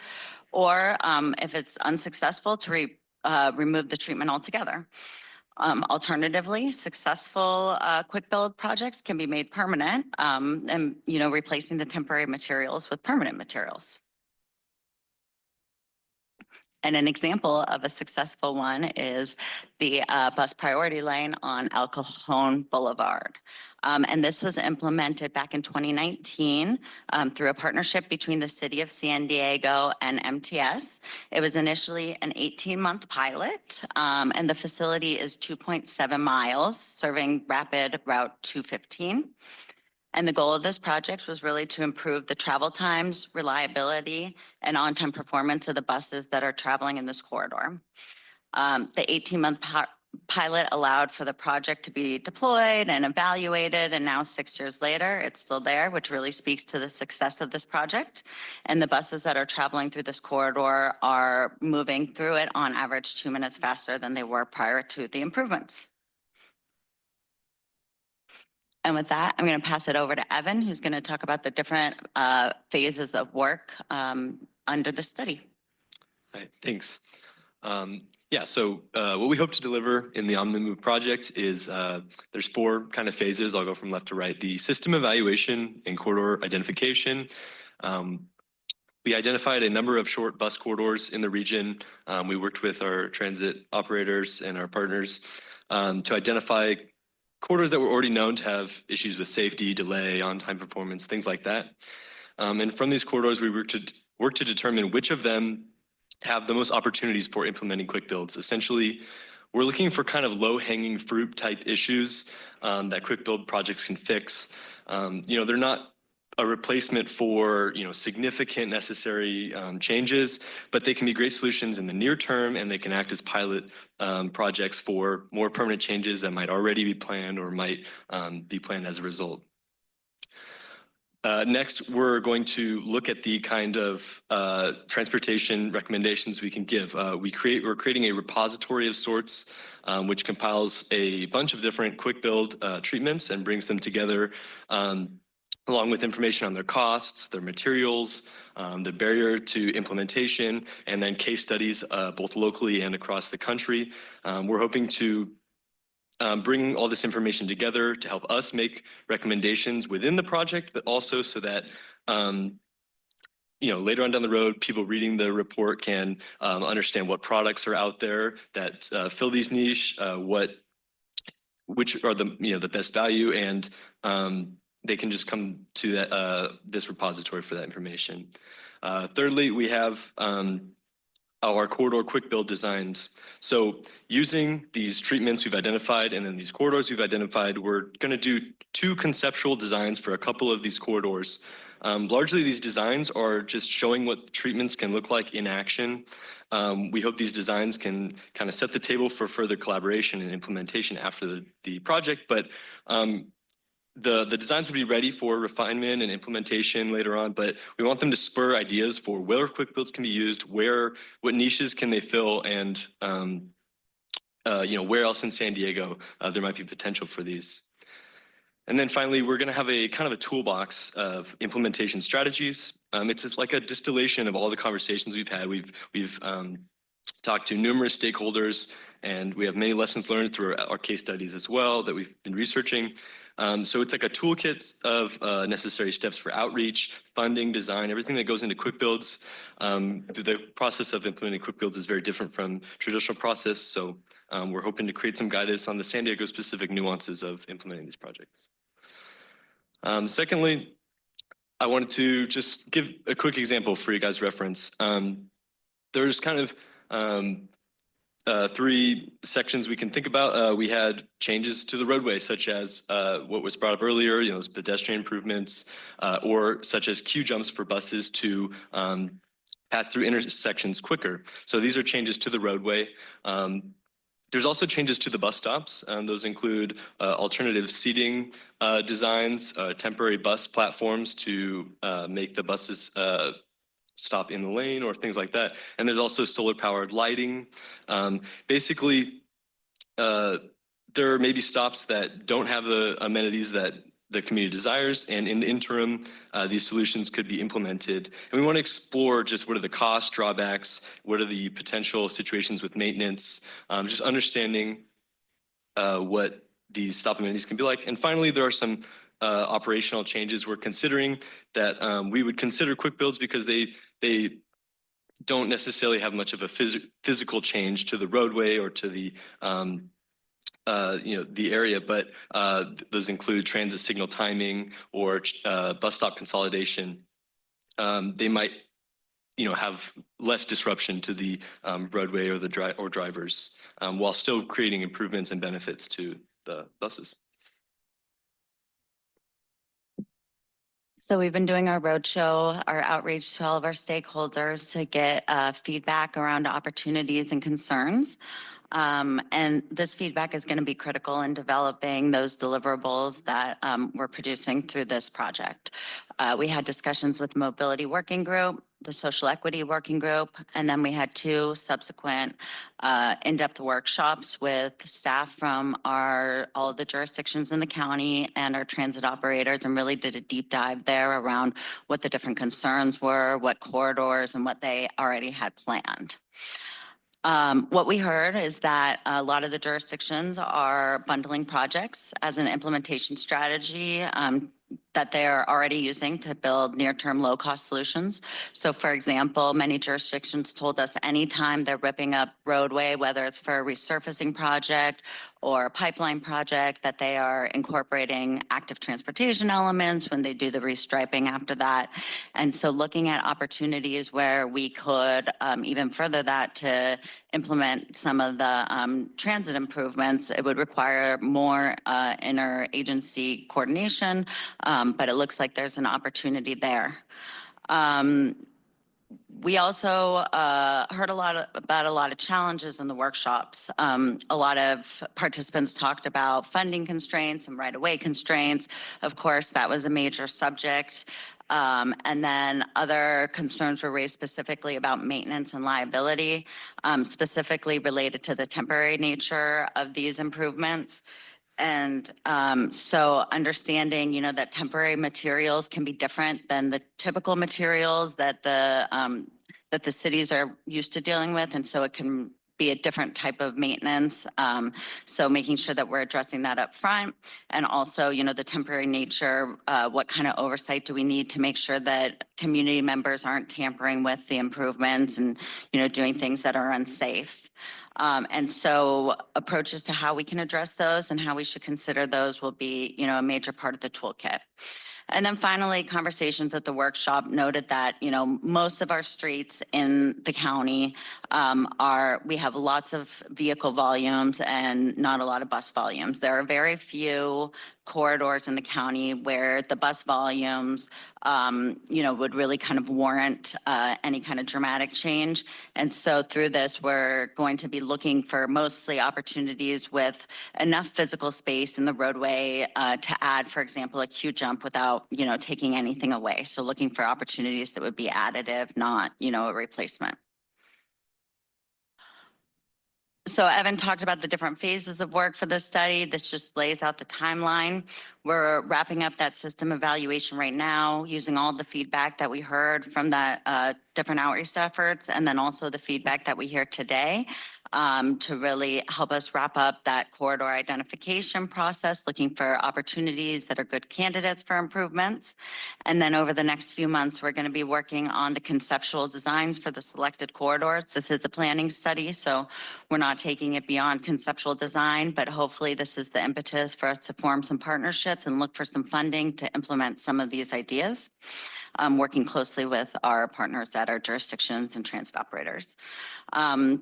or if it's unsuccessful, to remove the treatment altogether. Alternatively, successful quick build projects can be made permanent and, replacing the temporary materials with permanent materials. And an example of a successful one is the bus priority lane on El Cajon Boulevard. And this was implemented back in 2019 through a partnership between the City of San Diego and MTS. It was initially an 18-month pilot, and the facility is 2.7 miles, serving Rapid Route 215. And the goal of this project was really to improve the travel times, reliability, and on-time performance of the buses that are traveling in this corridor. The 18-month pilot allowed for the project to be deployed and evaluated, and now 6 years later, it's still there, which really speaks to the success of this project. And the buses that are traveling through this corridor are moving through it on average 2 minutes faster than they were prior to the improvements. And with that, I'm going to pass it over to Evan, who's going to talk about the different phases of work under the study. All right, thanks. Yeah, so what we hope to deliver in the OmniMove project is there's 4 kind of phases. I'll go from left to right. The system evaluation and corridor identification. We identified a number of short bus corridors in the region. We worked with our transit operators and our partners to identify corridors that were already known to have issues with safety, delay, on-time performance, things like that. And from these corridors, we work to determine which of them have the most opportunities for implementing quick builds. Essentially, we're looking for kind of low-hanging fruit type issues that quick build projects can fix. They're not a replacement for significant necessary changes, but they can be great solutions in the near term, and they can act as pilot projects for more permanent changes that might already be planned or might be planned as a result. Next, we're going to look at the kind of transportation recommendations we can give. We're creating a repository of sorts, which compiles a bunch of different quick build treatments and brings them together along with information on their costs, their materials, the barrier to implementation, and then case studies both locally and across the country. We're hoping to bring all this information together to help us make recommendations within the project, but also so that later on down the road, people reading the report can understand what products are out there that fill these niche, which are the best value, and they can just come to this repository for that information. Thirdly, we have our corridor quick build designs. So using these treatments we've identified and then these corridors we've identified, we're going to do 2 conceptual designs for a couple of these corridors. Largely, these designs are just showing what treatments can look like in action. We hope these designs can kind of set the table for further collaboration and implementation after the project, but the designs would be ready for refinement and implementation later on, but we want them to spur ideas for where quick builds can be used, what niches can they fill, and where else in San Diego there might be potential for these. And then finally, we're going to have a kind of a toolbox of implementation strategies. It's just like a distillation of all the conversations we've had. We've talked to numerous stakeholders, and we have many lessons learned through our case studies as well that we've been researching. So it's like a toolkit of necessary steps for outreach, funding, design, everything that goes into quick builds. The process of implementing quick builds is very different from traditional process. So we're hoping to create some guidance on the San Diego specific nuances of implementing these projects. Secondly, I wanted to just give a quick example for you guys' reference. There's kind of 3 sections we can think about. We had changes to the roadway, such as what was brought up earlier, those pedestrian improvements, or such as queue jumps for buses to pass through intersections quicker. So these are changes to the roadway. There's also changes to the bus stops. Those include alternative seating designs, temporary bus platforms to make the buses stop in the lane or things like that. And there's also solar powered lighting. Basically, there may be stops that don't have the amenities that the community desires, and in the interim, these solutions could be implemented. And we want to explore just what are the cost drawbacks, what are the potential situations with maintenance, just understanding what these stop amenities can be like. And finally, there are some operational changes we're considering that we would consider quick builds because they don't necessarily have much of a physical change to the roadway or to the the area, but those include transit signal timing or bus stop consolidation. They might have less disruption to the roadway or the drivers while still creating improvements and benefits to the buses. So we've been doing our roadshow, our outreach to all of our stakeholders to get feedback around opportunities and concerns. And this feedback is going to be critical in developing those deliverables that we're producing through this project. We had discussions with the Mobility Working Group, the Social Equity Working Group, and then we had 2 subsequent in-depth workshops with staff from all of the jurisdictions in the county and our transit operators, and really did a deep dive there around what the different concerns were, what corridors, and what they already had planned. What we heard is that a lot of the jurisdictions are bundling projects as an implementation strategy that they're already using to build near-term low-cost solutions. So for example, many jurisdictions told us anytime they're ripping up roadway, whether it's for a resurfacing project or a pipeline project, that they are incorporating active transportation elements when they do the restriping after that. And so looking at opportunities where we could even further that to implement some of the transit improvements, it would require more interagency coordination, but it looks like there's an opportunity there. We also heard about a lot of challenges in the workshops. A lot of participants talked about funding constraints and right-of-way constraints. Of course, that was a major subject. And then other concerns were raised specifically about maintenance and liability, specifically related to the temporary nature of these improvements. And so understanding, that temporary materials can be different than the typical materials that the cities are used to dealing with. And so it can be a different type of maintenance. So making sure that we're addressing that up front. And also, the temporary nature, what kind of oversight do we need to make sure that community members aren't tampering with the improvements and, doing things that are unsafe. And so approaches to how we can address those and how we should consider those will be, a major part of the toolkit. And then finally, conversations at the workshop noted that, most of our streets in the county we have lots of vehicle volumes and not a lot of bus volumes. There are very few corridors in the county where the bus volumes, would really kind of warrant any kind of dramatic change. And so through this, we're going to be looking for mostly opportunities with enough physical space in the roadway to add, for example, a queue jump without, taking anything away. So looking for opportunities that would be additive, not, a replacement. So Evan talked about the different phases of work for this study. This just lays out the timeline. We're wrapping up that system evaluation right now, using all the feedback that we heard from that different outreach efforts, and then also the feedback that we hear today to really help us wrap up that corridor identification process, looking for opportunities that are good candidates for improvements. And then over the next few months, we're going to be working on the conceptual designs for the selected corridors. This is a planning study, so we're not taking it beyond conceptual design, but hopefully this is the impetus for us to form some partnerships and look for some funding to implement some of these ideas, working closely with our partners at our jurisdictions and transit operators.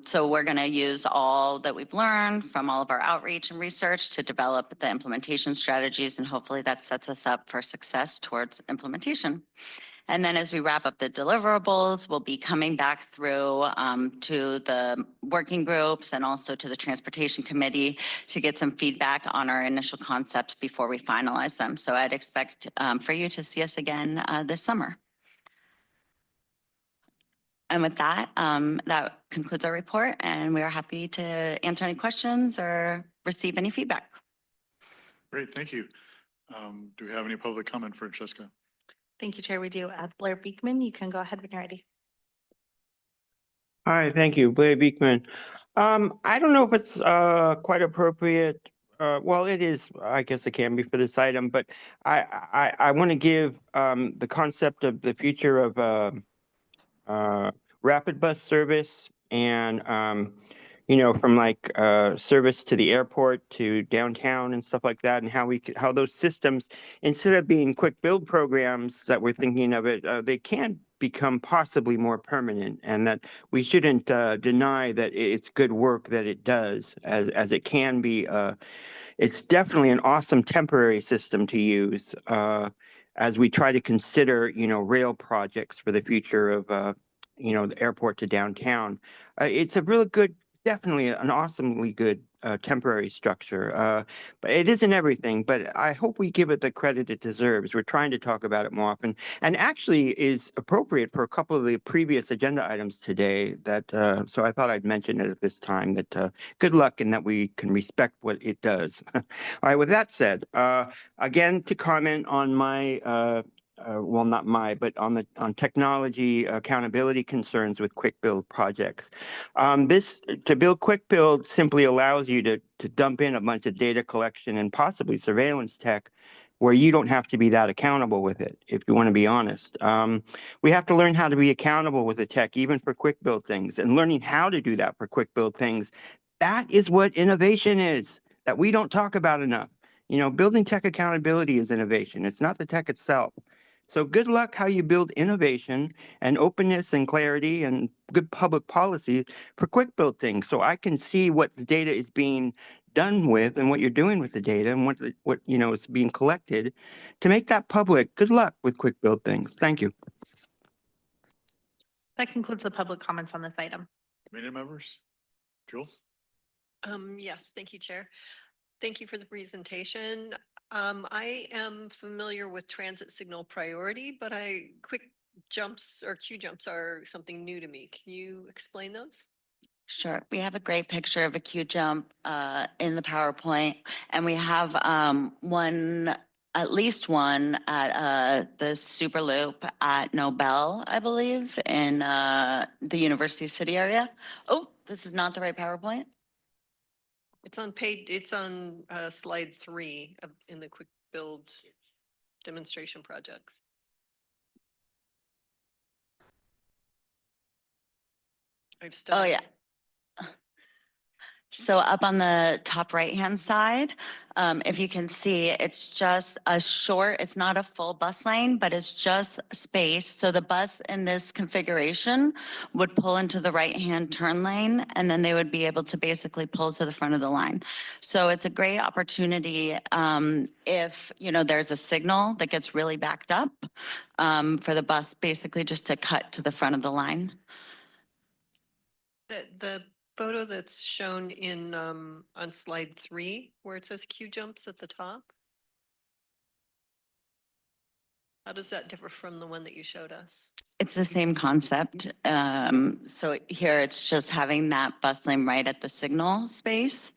So we're going to use all that we've learned from all of our outreach and research to develop the implementation strategies, and hopefully that sets us up for success towards implementation. And then as we wrap up the deliverables, we'll be coming back through to the working groups and also to the transportation committee to get some feedback on our initial concepts before we finalize them. So I'd expect for you to see us again this summer. And with that, that concludes our report, and we are happy to answer any questions or receive any feedback. Great, thank you. Do we have any public comment, Francesca? Thank you, Chair. We do. Blair Beekman, you can go ahead when you're ready. Hi, thank you, Blair Beekman. I don't know if it's quite appropriate. Well, it is. I guess it can be for this item, but I want to give the concept of the future of rapid bus service and from like service to the airport to downtown and stuff like that, and how those systems, instead of being quick build programs that we're thinking of it, they can become possibly more permanent, and that we shouldn't deny that it's good work that it does, as it can be. It's definitely an awesome temporary system to use as we try to consider, rail projects for the future of, the airport to downtown. It's a really good definitely an awesomely good temporary structure. But it isn't everything, but I hope we give it the credit it deserves. We're trying to talk about it more often, and actually is appropriate for a couple of the previous agenda items today that, so I thought I'd mention it at this time that good luck and that we can respect what it does. All right, with that said, again, to comment on my well, not my, but on technology accountability concerns with quick build projects. This to build quick build simply allows you to dump in a bunch of data collection and possibly surveillance tech where you don't have to be that accountable with it, if you want to be honest. We have to learn how to be accountable with the tech, even for quick build things, and learning how to do that for quick build things. That is what innovation is, that we don't talk about enough. You know, building tech accountability is innovation. It's not the tech itself. So good luck how you build innovation and openness and clarity and good public policy for quick build things. So I can see what the data is being done with and what you're doing with the data and what you know is being collected to make that public. Good luck with quick build things. Thank you. That concludes the public comments on this item. Committee members? Jewel? Yes, thank you, Chair. Thank you for the presentation. I am familiar with transit signal priority, but quick jumps or queue jumps are something new to me. Can you explain those? Sure. We have a great picture of a queue jump in the PowerPoint, and we have at least one at the Super Loop at Nobel, I believe, in the University City area. Oh, this is not the right PowerPoint. It's on slide 3 in the quick build demonstration projects. Oh, yeah. So up on the top right-hand side, if you can see, it's just a short, it's not a full bus lane, but it's just space. So the bus in this configuration would pull into the right-hand turn lane, and then they would be able to basically pull to the front of the line. So it's a great opportunity if, you know, there's a signal that gets really backed up for the bus basically just to cut to the front of the line. The photo that's shown in on slide 3, where it says queue jumps at the top. How does that differ from the one that you showed us? It's the same concept. So here it's just having that bus lane right at the signal space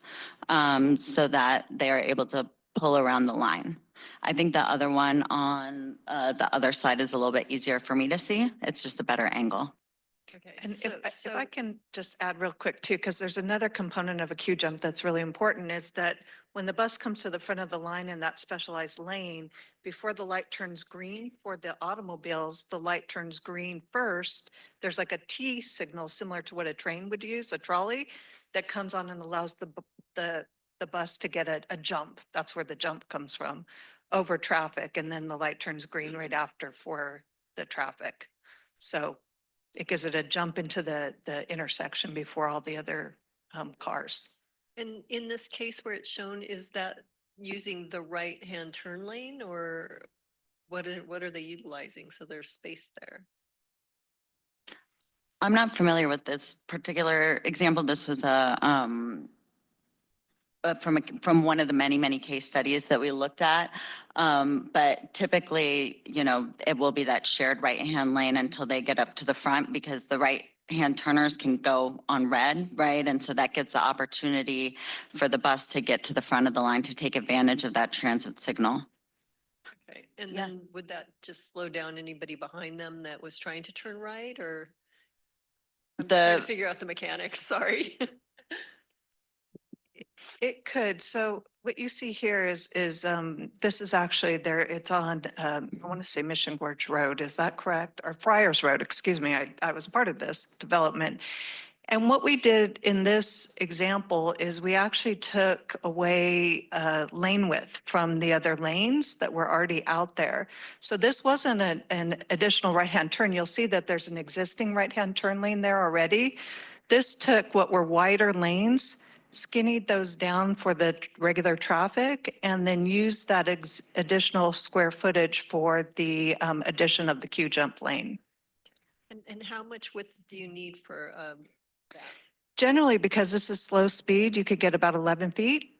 so that they are able to pull around the line. I think the other one on the other side is a little bit easier for me to see. It's just a better angle. Okay, And so, if I can just add real quick too, because there's another component of a queue jump that's really important is that when the bus comes to the front of the line in that specialized lane, before the light turns green for the automobiles, the light turns green first. There's like a T signal similar to what a train would use, a trolley that comes on and allows the bus to get a jump. That's where the jump comes from over traffic. And then the light turns green right after for the traffic. So it gives it a jump into the intersection before all the other cars. and in this case where it's shown, is that using the right-hand turn lane or what are they utilizing? So there's space there. I'm not familiar with this particular example. This was from one of the many case studies that we looked at. But typically, you know, it will be that shared right-hand lane until they get up to the front because the right-hand turners can go on red, right? And so that gets the opportunity for the bus to get to the front of the line to take advantage of that transit signal. Okay, and then would that just slow down anybody behind them that was trying to turn right or? I'm just trying to figure out the mechanics, sorry. It could. So what you see here is this is actually there. It's on, I want to say Mission Gorge Road. Is that correct? Or Friars Road, excuse me. I was part of this development. And what we did in this example is we actually took away lane width from the other lanes that were already out there. So this wasn't an additional right-hand turn. You'll see that there's an existing right-hand turn lane there already. This took what were wider lanes, skinnied those down for the regular traffic, and then used that additional square footage for the addition of the queue jump lane. And how much width do you need for that? Generally, because this is slow speed, you could get about 11 feet.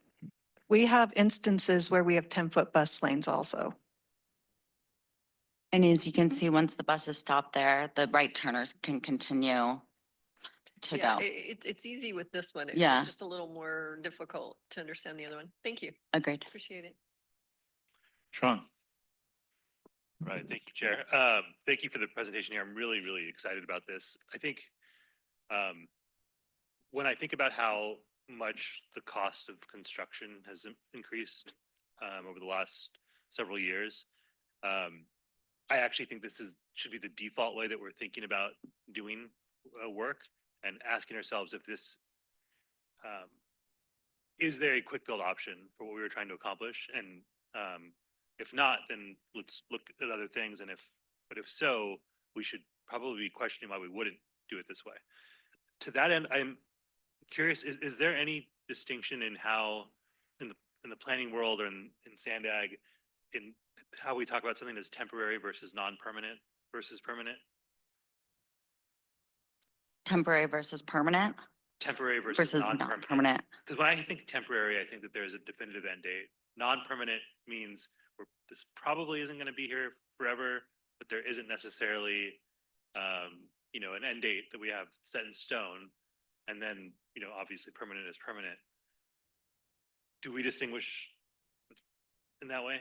We have instances where we have 10-foot bus lanes also. And as you can see, once the buses stop there, the right turners can continue to Yeah, go. it's easy with this one. It Yeah. was just a little more difficult to understand the other one. Thank you. Agreed. Appreciate it. Sean. Right, thank you, Chair. Thank you for the presentation here. I'm really, really excited about this. I think when I think about how much the cost of construction has increased over the last several years, I actually think this should be the default way that we're thinking about doing work and asking ourselves if this is there a quick build option for what we were trying to accomplish, and if not, then let's look at other things. But if so, we should probably be questioning why we wouldn't do it this way. To that end, I'm curious: is there any distinction in how, in the planning world or in SANDAG, in how we talk about something as temporary versus non-permanent versus permanent? Temporary versus permanent? Temporary versus non-permanent. Non-permanent. Because when I think temporary, I think that there's a definitive end date. Non-permanent means this probably isn't going to be here forever, but there isn't necessarily, an end date that we have set in stone. And then, obviously permanent is permanent. Do we distinguish in that way?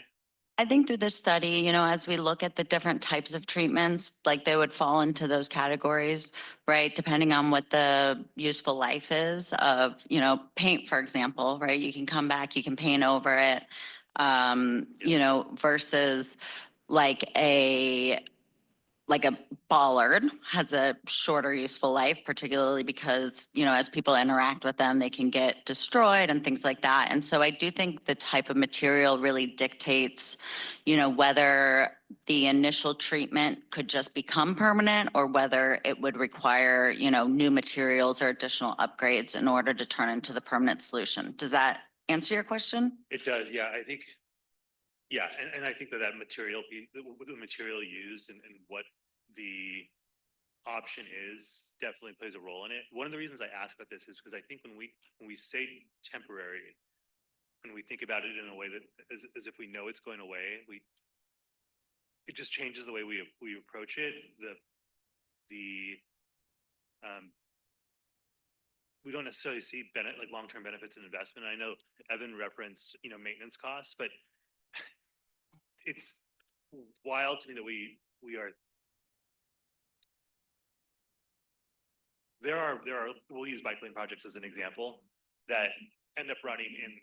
I think through this study, as we look at the different types of treatments, like they would fall into those categories, right? Depending on what the useful life is of, paint, for example, right? You can come back, you can paint over it, versus like a bollard has a shorter useful life, particularly because, as people interact with them, they can get destroyed and things like that. And so I do think the type of material really dictates, whether the initial treatment could just become permanent or whether it would require, new materials or additional upgrades in order to turn into the permanent solution. Does that answer your question? It does, yeah. I think, yeah, and I think that material, the material used and what the option is definitely plays a role in it. One of the reasons I ask about this is because I think when we say temporary and we think about it in a way that as if we know it's going away, it just changes the way we approach it. We don't necessarily see like long-term benefits and investment. I know Evan referenced, maintenance costs, but it's wild to me that we'll use bike lane projects as an example that end up running in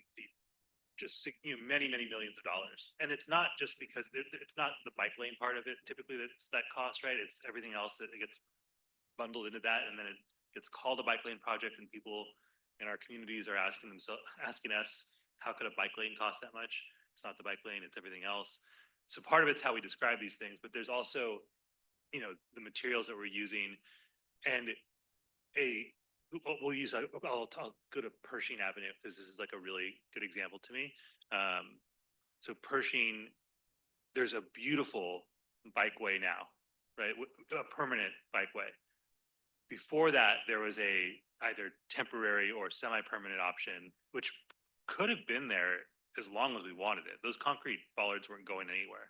many millions of dollars. And it's not just because it's not the bike lane part of it. Typically that's that cost, right? It's everything else that gets bundled into that. And then it gets called a bike lane project and people in our communities are asking us, how could a bike lane cost that much? It's not the bike lane, it's everything else. So part of it's how we describe these things, but there's also, the materials that we're using, and we'll use, I'll go to Pershing Avenue because this is like a really good example to me. So Pershing, there's a beautiful bikeway now, right? A permanent bikeway. Before that, there was either temporary or semi-permanent option, which could have been there as long as we wanted it. Those concrete bollards weren't going anywhere.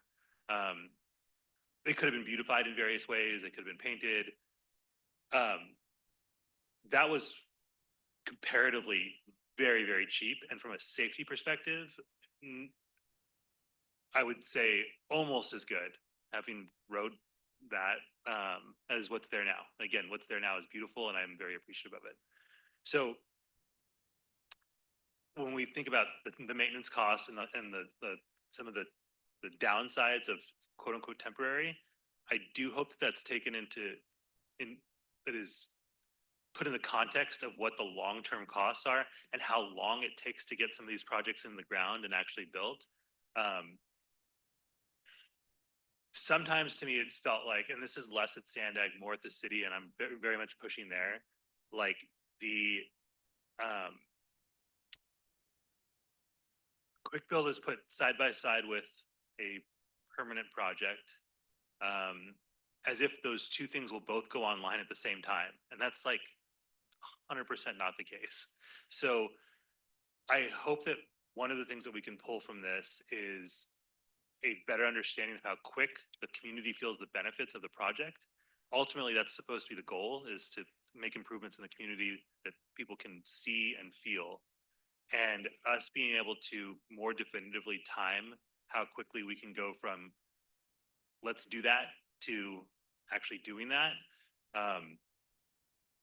They could have been beautified in various ways. They could have been painted. That was comparatively very, very cheap. And from a safety perspective, I would say almost as good having rode that as what's there now. Again, what's there now is beautiful and I'm very appreciative of it. So when we think about the maintenance costs and some of the downsides of quote unquote temporary, I do hope that that's taken that is put in the context of what the long-term costs are and how long it takes to get some of these projects in the ground and actually built. Sometimes to me, it's felt like, and this is less at SANDAG, more at the city, and I'm very, very much pushing there, like the quick build is put side by side with a permanent project, as if those two things will both go online at the same time. And that's like 100% not the case. So I hope that one of the things that we can pull from this is a better understanding of how quick the community feels the benefits of the project. Ultimately, that's supposed to be the goal, is to make improvements in the community that people can see and feel. And us being able to more definitively time how quickly we can go from let's do that to actually doing that.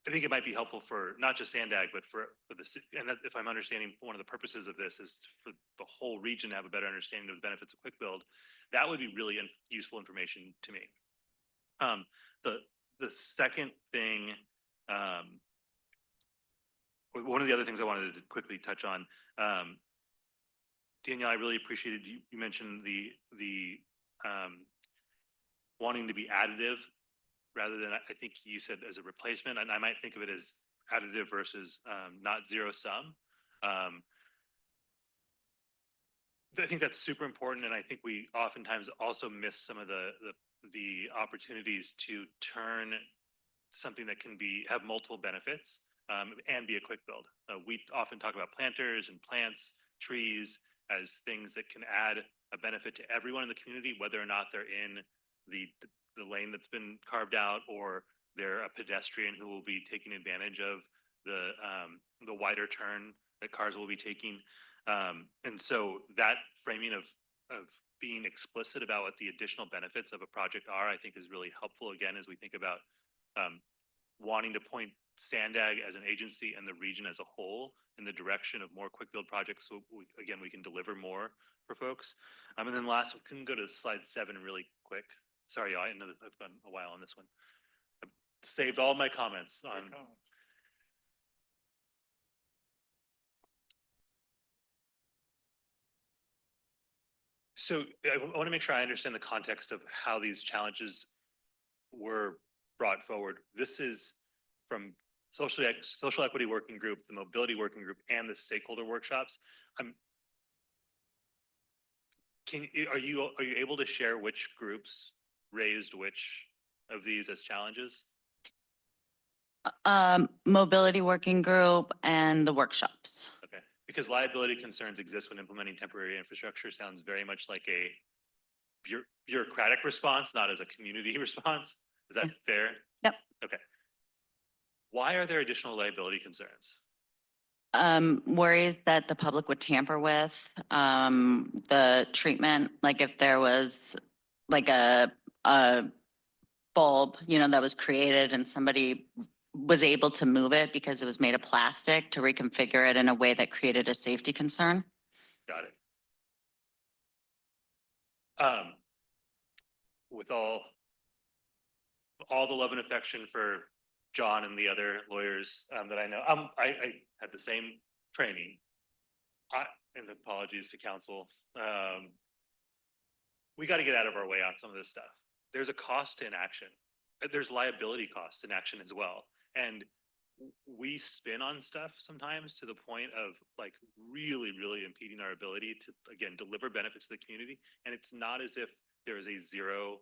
I think it might be helpful for not just SANDAG, but for the city. And if I'm understanding, one of the purposes of this is for the whole region to have a better understanding of the benefits of quick build. That would be really useful information to me. The second thing, one of the other things I wanted to quickly touch on, Danielle, I really appreciated you mentioned the wanting to be additive rather than, I think you said, as a replacement, and I might think of it as additive versus not zero sum. I think that's super important, and I think we oftentimes also miss some of the opportunities to turn something that can have multiple benefits and be a quick build. We often talk about planters and plants, trees as things that can add a benefit to everyone in the community, whether or not they're in the lane that's been carved out, or they're a pedestrian who will be taking advantage of the wider turn that cars will be taking. And so that framing of being explicit about what the additional benefits of a project are, I think is really helpful, again, as we think about wanting to point SANDAG as an agency and the region as a whole in the direction of more quick build projects. So we can deliver more for folks. And then last, we can go to slide 7 really quick. Sorry, I know that I've gone a while on this one. I've saved all my comments on. So I want to make sure I understand the context of how these challenges were brought forward. This is from social equity working group, the mobility working group, and the stakeholder workshops. Are you able to share which groups raised which of these as challenges? Mobility working group and the workshops. Okay, because liability concerns exist when implementing temporary infrastructure sounds very much like a bureaucratic response, not as a community response. Is that fair? Yep. Okay. Why are there additional liability concerns? Worries that the public would tamper with the treatment, like if there was like a bulb, that was created and somebody was able to move it because it was made of plastic, to reconfigure it in a way that created a safety concern. Got it. With all the love and affection for John and the other lawyers that I know, I had the same training. And apologies to counsel. We got to get out of our way on some of this stuff. There's a cost to inaction. There's liability costs in action as well. And we spin on stuff sometimes to the point of like really, really impeding our ability to, again, deliver benefits to the community. And it's not as if there is a zero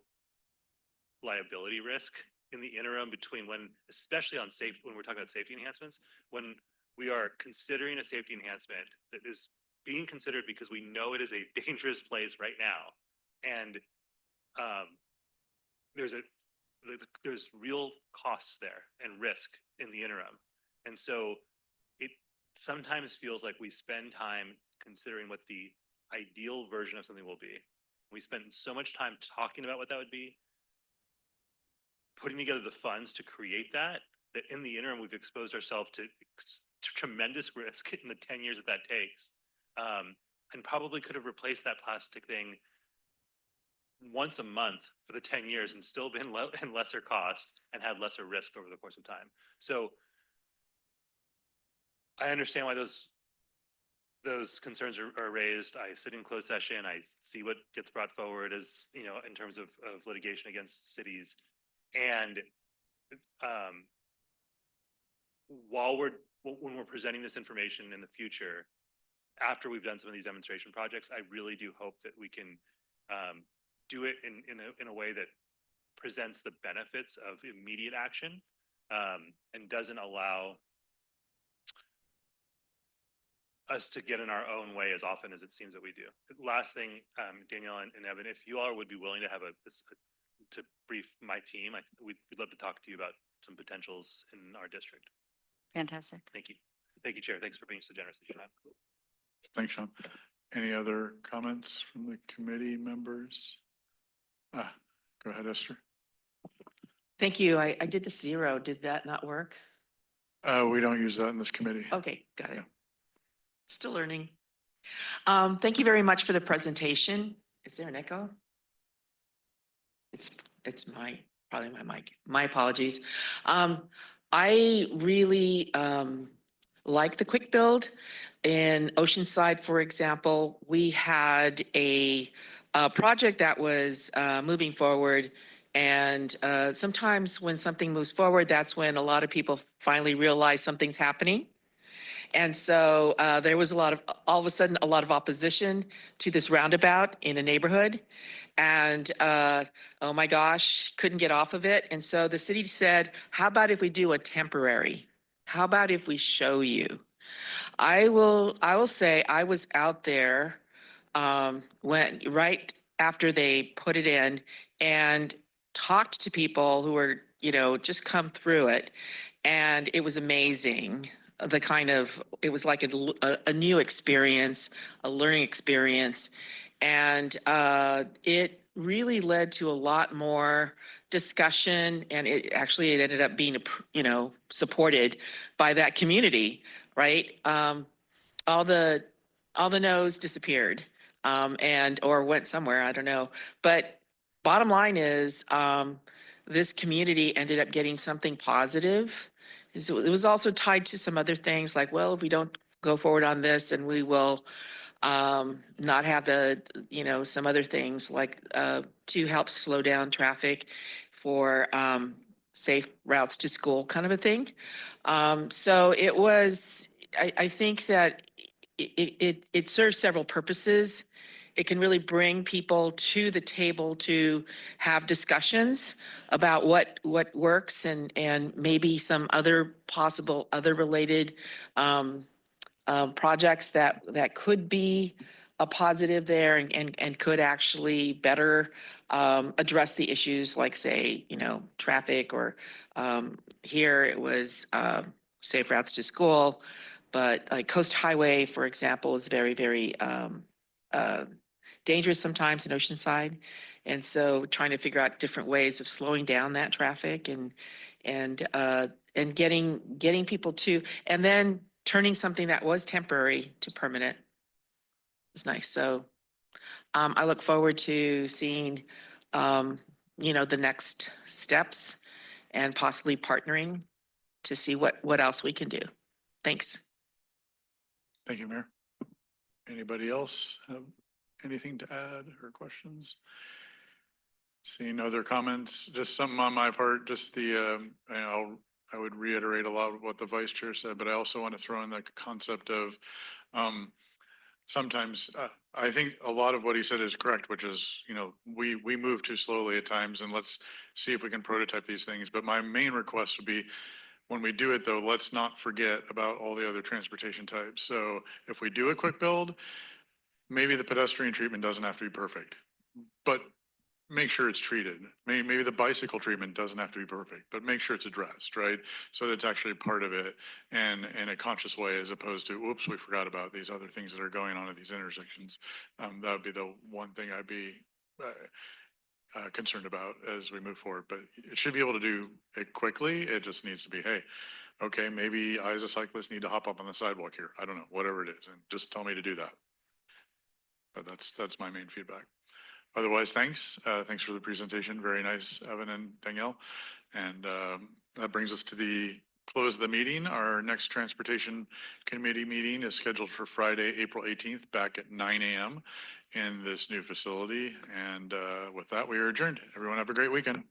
liability risk in the interim between when, especially on safety, when we're talking about safety enhancements, when we are considering a safety enhancement that is being considered because we know it is a dangerous place right now. And there's real costs there and risk in the interim. And so it sometimes feels like we spend time considering what the ideal version of something will be. We spend so much time talking about what that would be, putting together the funds to create that in the interim, we've exposed ourselves to tremendous risk in the 10 years that takes, and probably could have replaced that plastic thing once a month for the 10 years and still been in lesser cost and had lesser risk over the course of time. So I understand why those concerns are raised. I sit in closed session. I see what gets brought forward as, in terms of litigation against cities. And when we're presenting this information in the future, after we've done some of these demonstration projects, I really do hope that we can do it in a way that presents the benefits of immediate action and doesn't allow us to get in our own way as often as it seems that we do. Last thing, Danielle and Evan, if you all would be willing to have to brief my team, we'd love to talk to you about some potentials in our district. Fantastic. Thank you. Thank you, Chair. Thanks for being so generous with your time. Thanks, Sean. Any other comments from the committee members? Go ahead, Esther. Thank you. I did the 0. Did that not work? We don't use that in this committee. Okay, got it. Still learning. Thank you very much for the presentation. Is there an echo? It's probably my mic. My apologies. I really like the quick build. In Oceanside, for example, we had a project that was moving forward. And sometimes when something moves forward, that's when a lot of people finally realize something's happening. And so there was all of a sudden, a lot of opposition to this roundabout in a neighborhood. And oh my gosh, couldn't get off of it. And so the city said, how about if we do a temporary? How about if we show you? I will say I was out there right after they put it in and talked to people who were, just come through it. And it was amazing. It was like a new experience, a learning experience. And it really led to a lot more discussion. And it ended up being, supported by that community, right? All the no's disappeared or went somewhere, I don't know. But bottom line is this community ended up getting something positive. So it was also tied to some other things like, well, if we don't go forward on this, and we will not have some other things like to help slow down traffic for safe routes to school kind of a thing. So it was, I think that it serves several purposes. It can really bring people to the table to have discussions about what works and maybe some other possible related projects that could be a positive there and could actually better address the issues like, say, traffic, or here it was safe routes to school. But like Coast Highway, for example, is very, very dangerous sometimes in Oceanside. And so trying to figure out different ways of slowing down that traffic and getting people to, and then turning something that was temporary to permanent was nice. So I look forward to seeing, the next steps and possibly partnering to see what else we can do. Thanks. Thank you, Mayor. Anybody else have anything to add or questions? Seeing no other comments, just something on my part, just I would reiterate a lot of what the vice chair said, but I also want to throw in the concept of sometimes I think a lot of what he said is correct, which is, we move too slowly at times, and let's see if we can prototype these things. But my main request would be, when we do it though, let's not forget about all the other transportation types. So if we do a quick build, maybe the pedestrian treatment doesn't have to be perfect, but make sure it's treated. Maybe the bicycle treatment doesn't have to be perfect, but make sure it's addressed, right? So that's actually part of it, and in a conscious way, as opposed to, oops, we forgot about these other things that are going on at these intersections. That would be the one thing I'd be concerned about as we move forward. But it should be able to do it quickly. It just needs to be, hey, okay, maybe I as a cyclist need to hop up on the sidewalk here. I don't know, whatever it is, and just tell me to do that. But that's my main feedback. Otherwise, thanks. Thanks for the presentation. Very nice, Evan and Danielle. And that brings us to the close of the meeting. Our next Transportation Committee meeting is scheduled for Friday, April 18th, back at 9 a.m. in this new facility. And with that, we are adjourned. Everyone have a great weekend.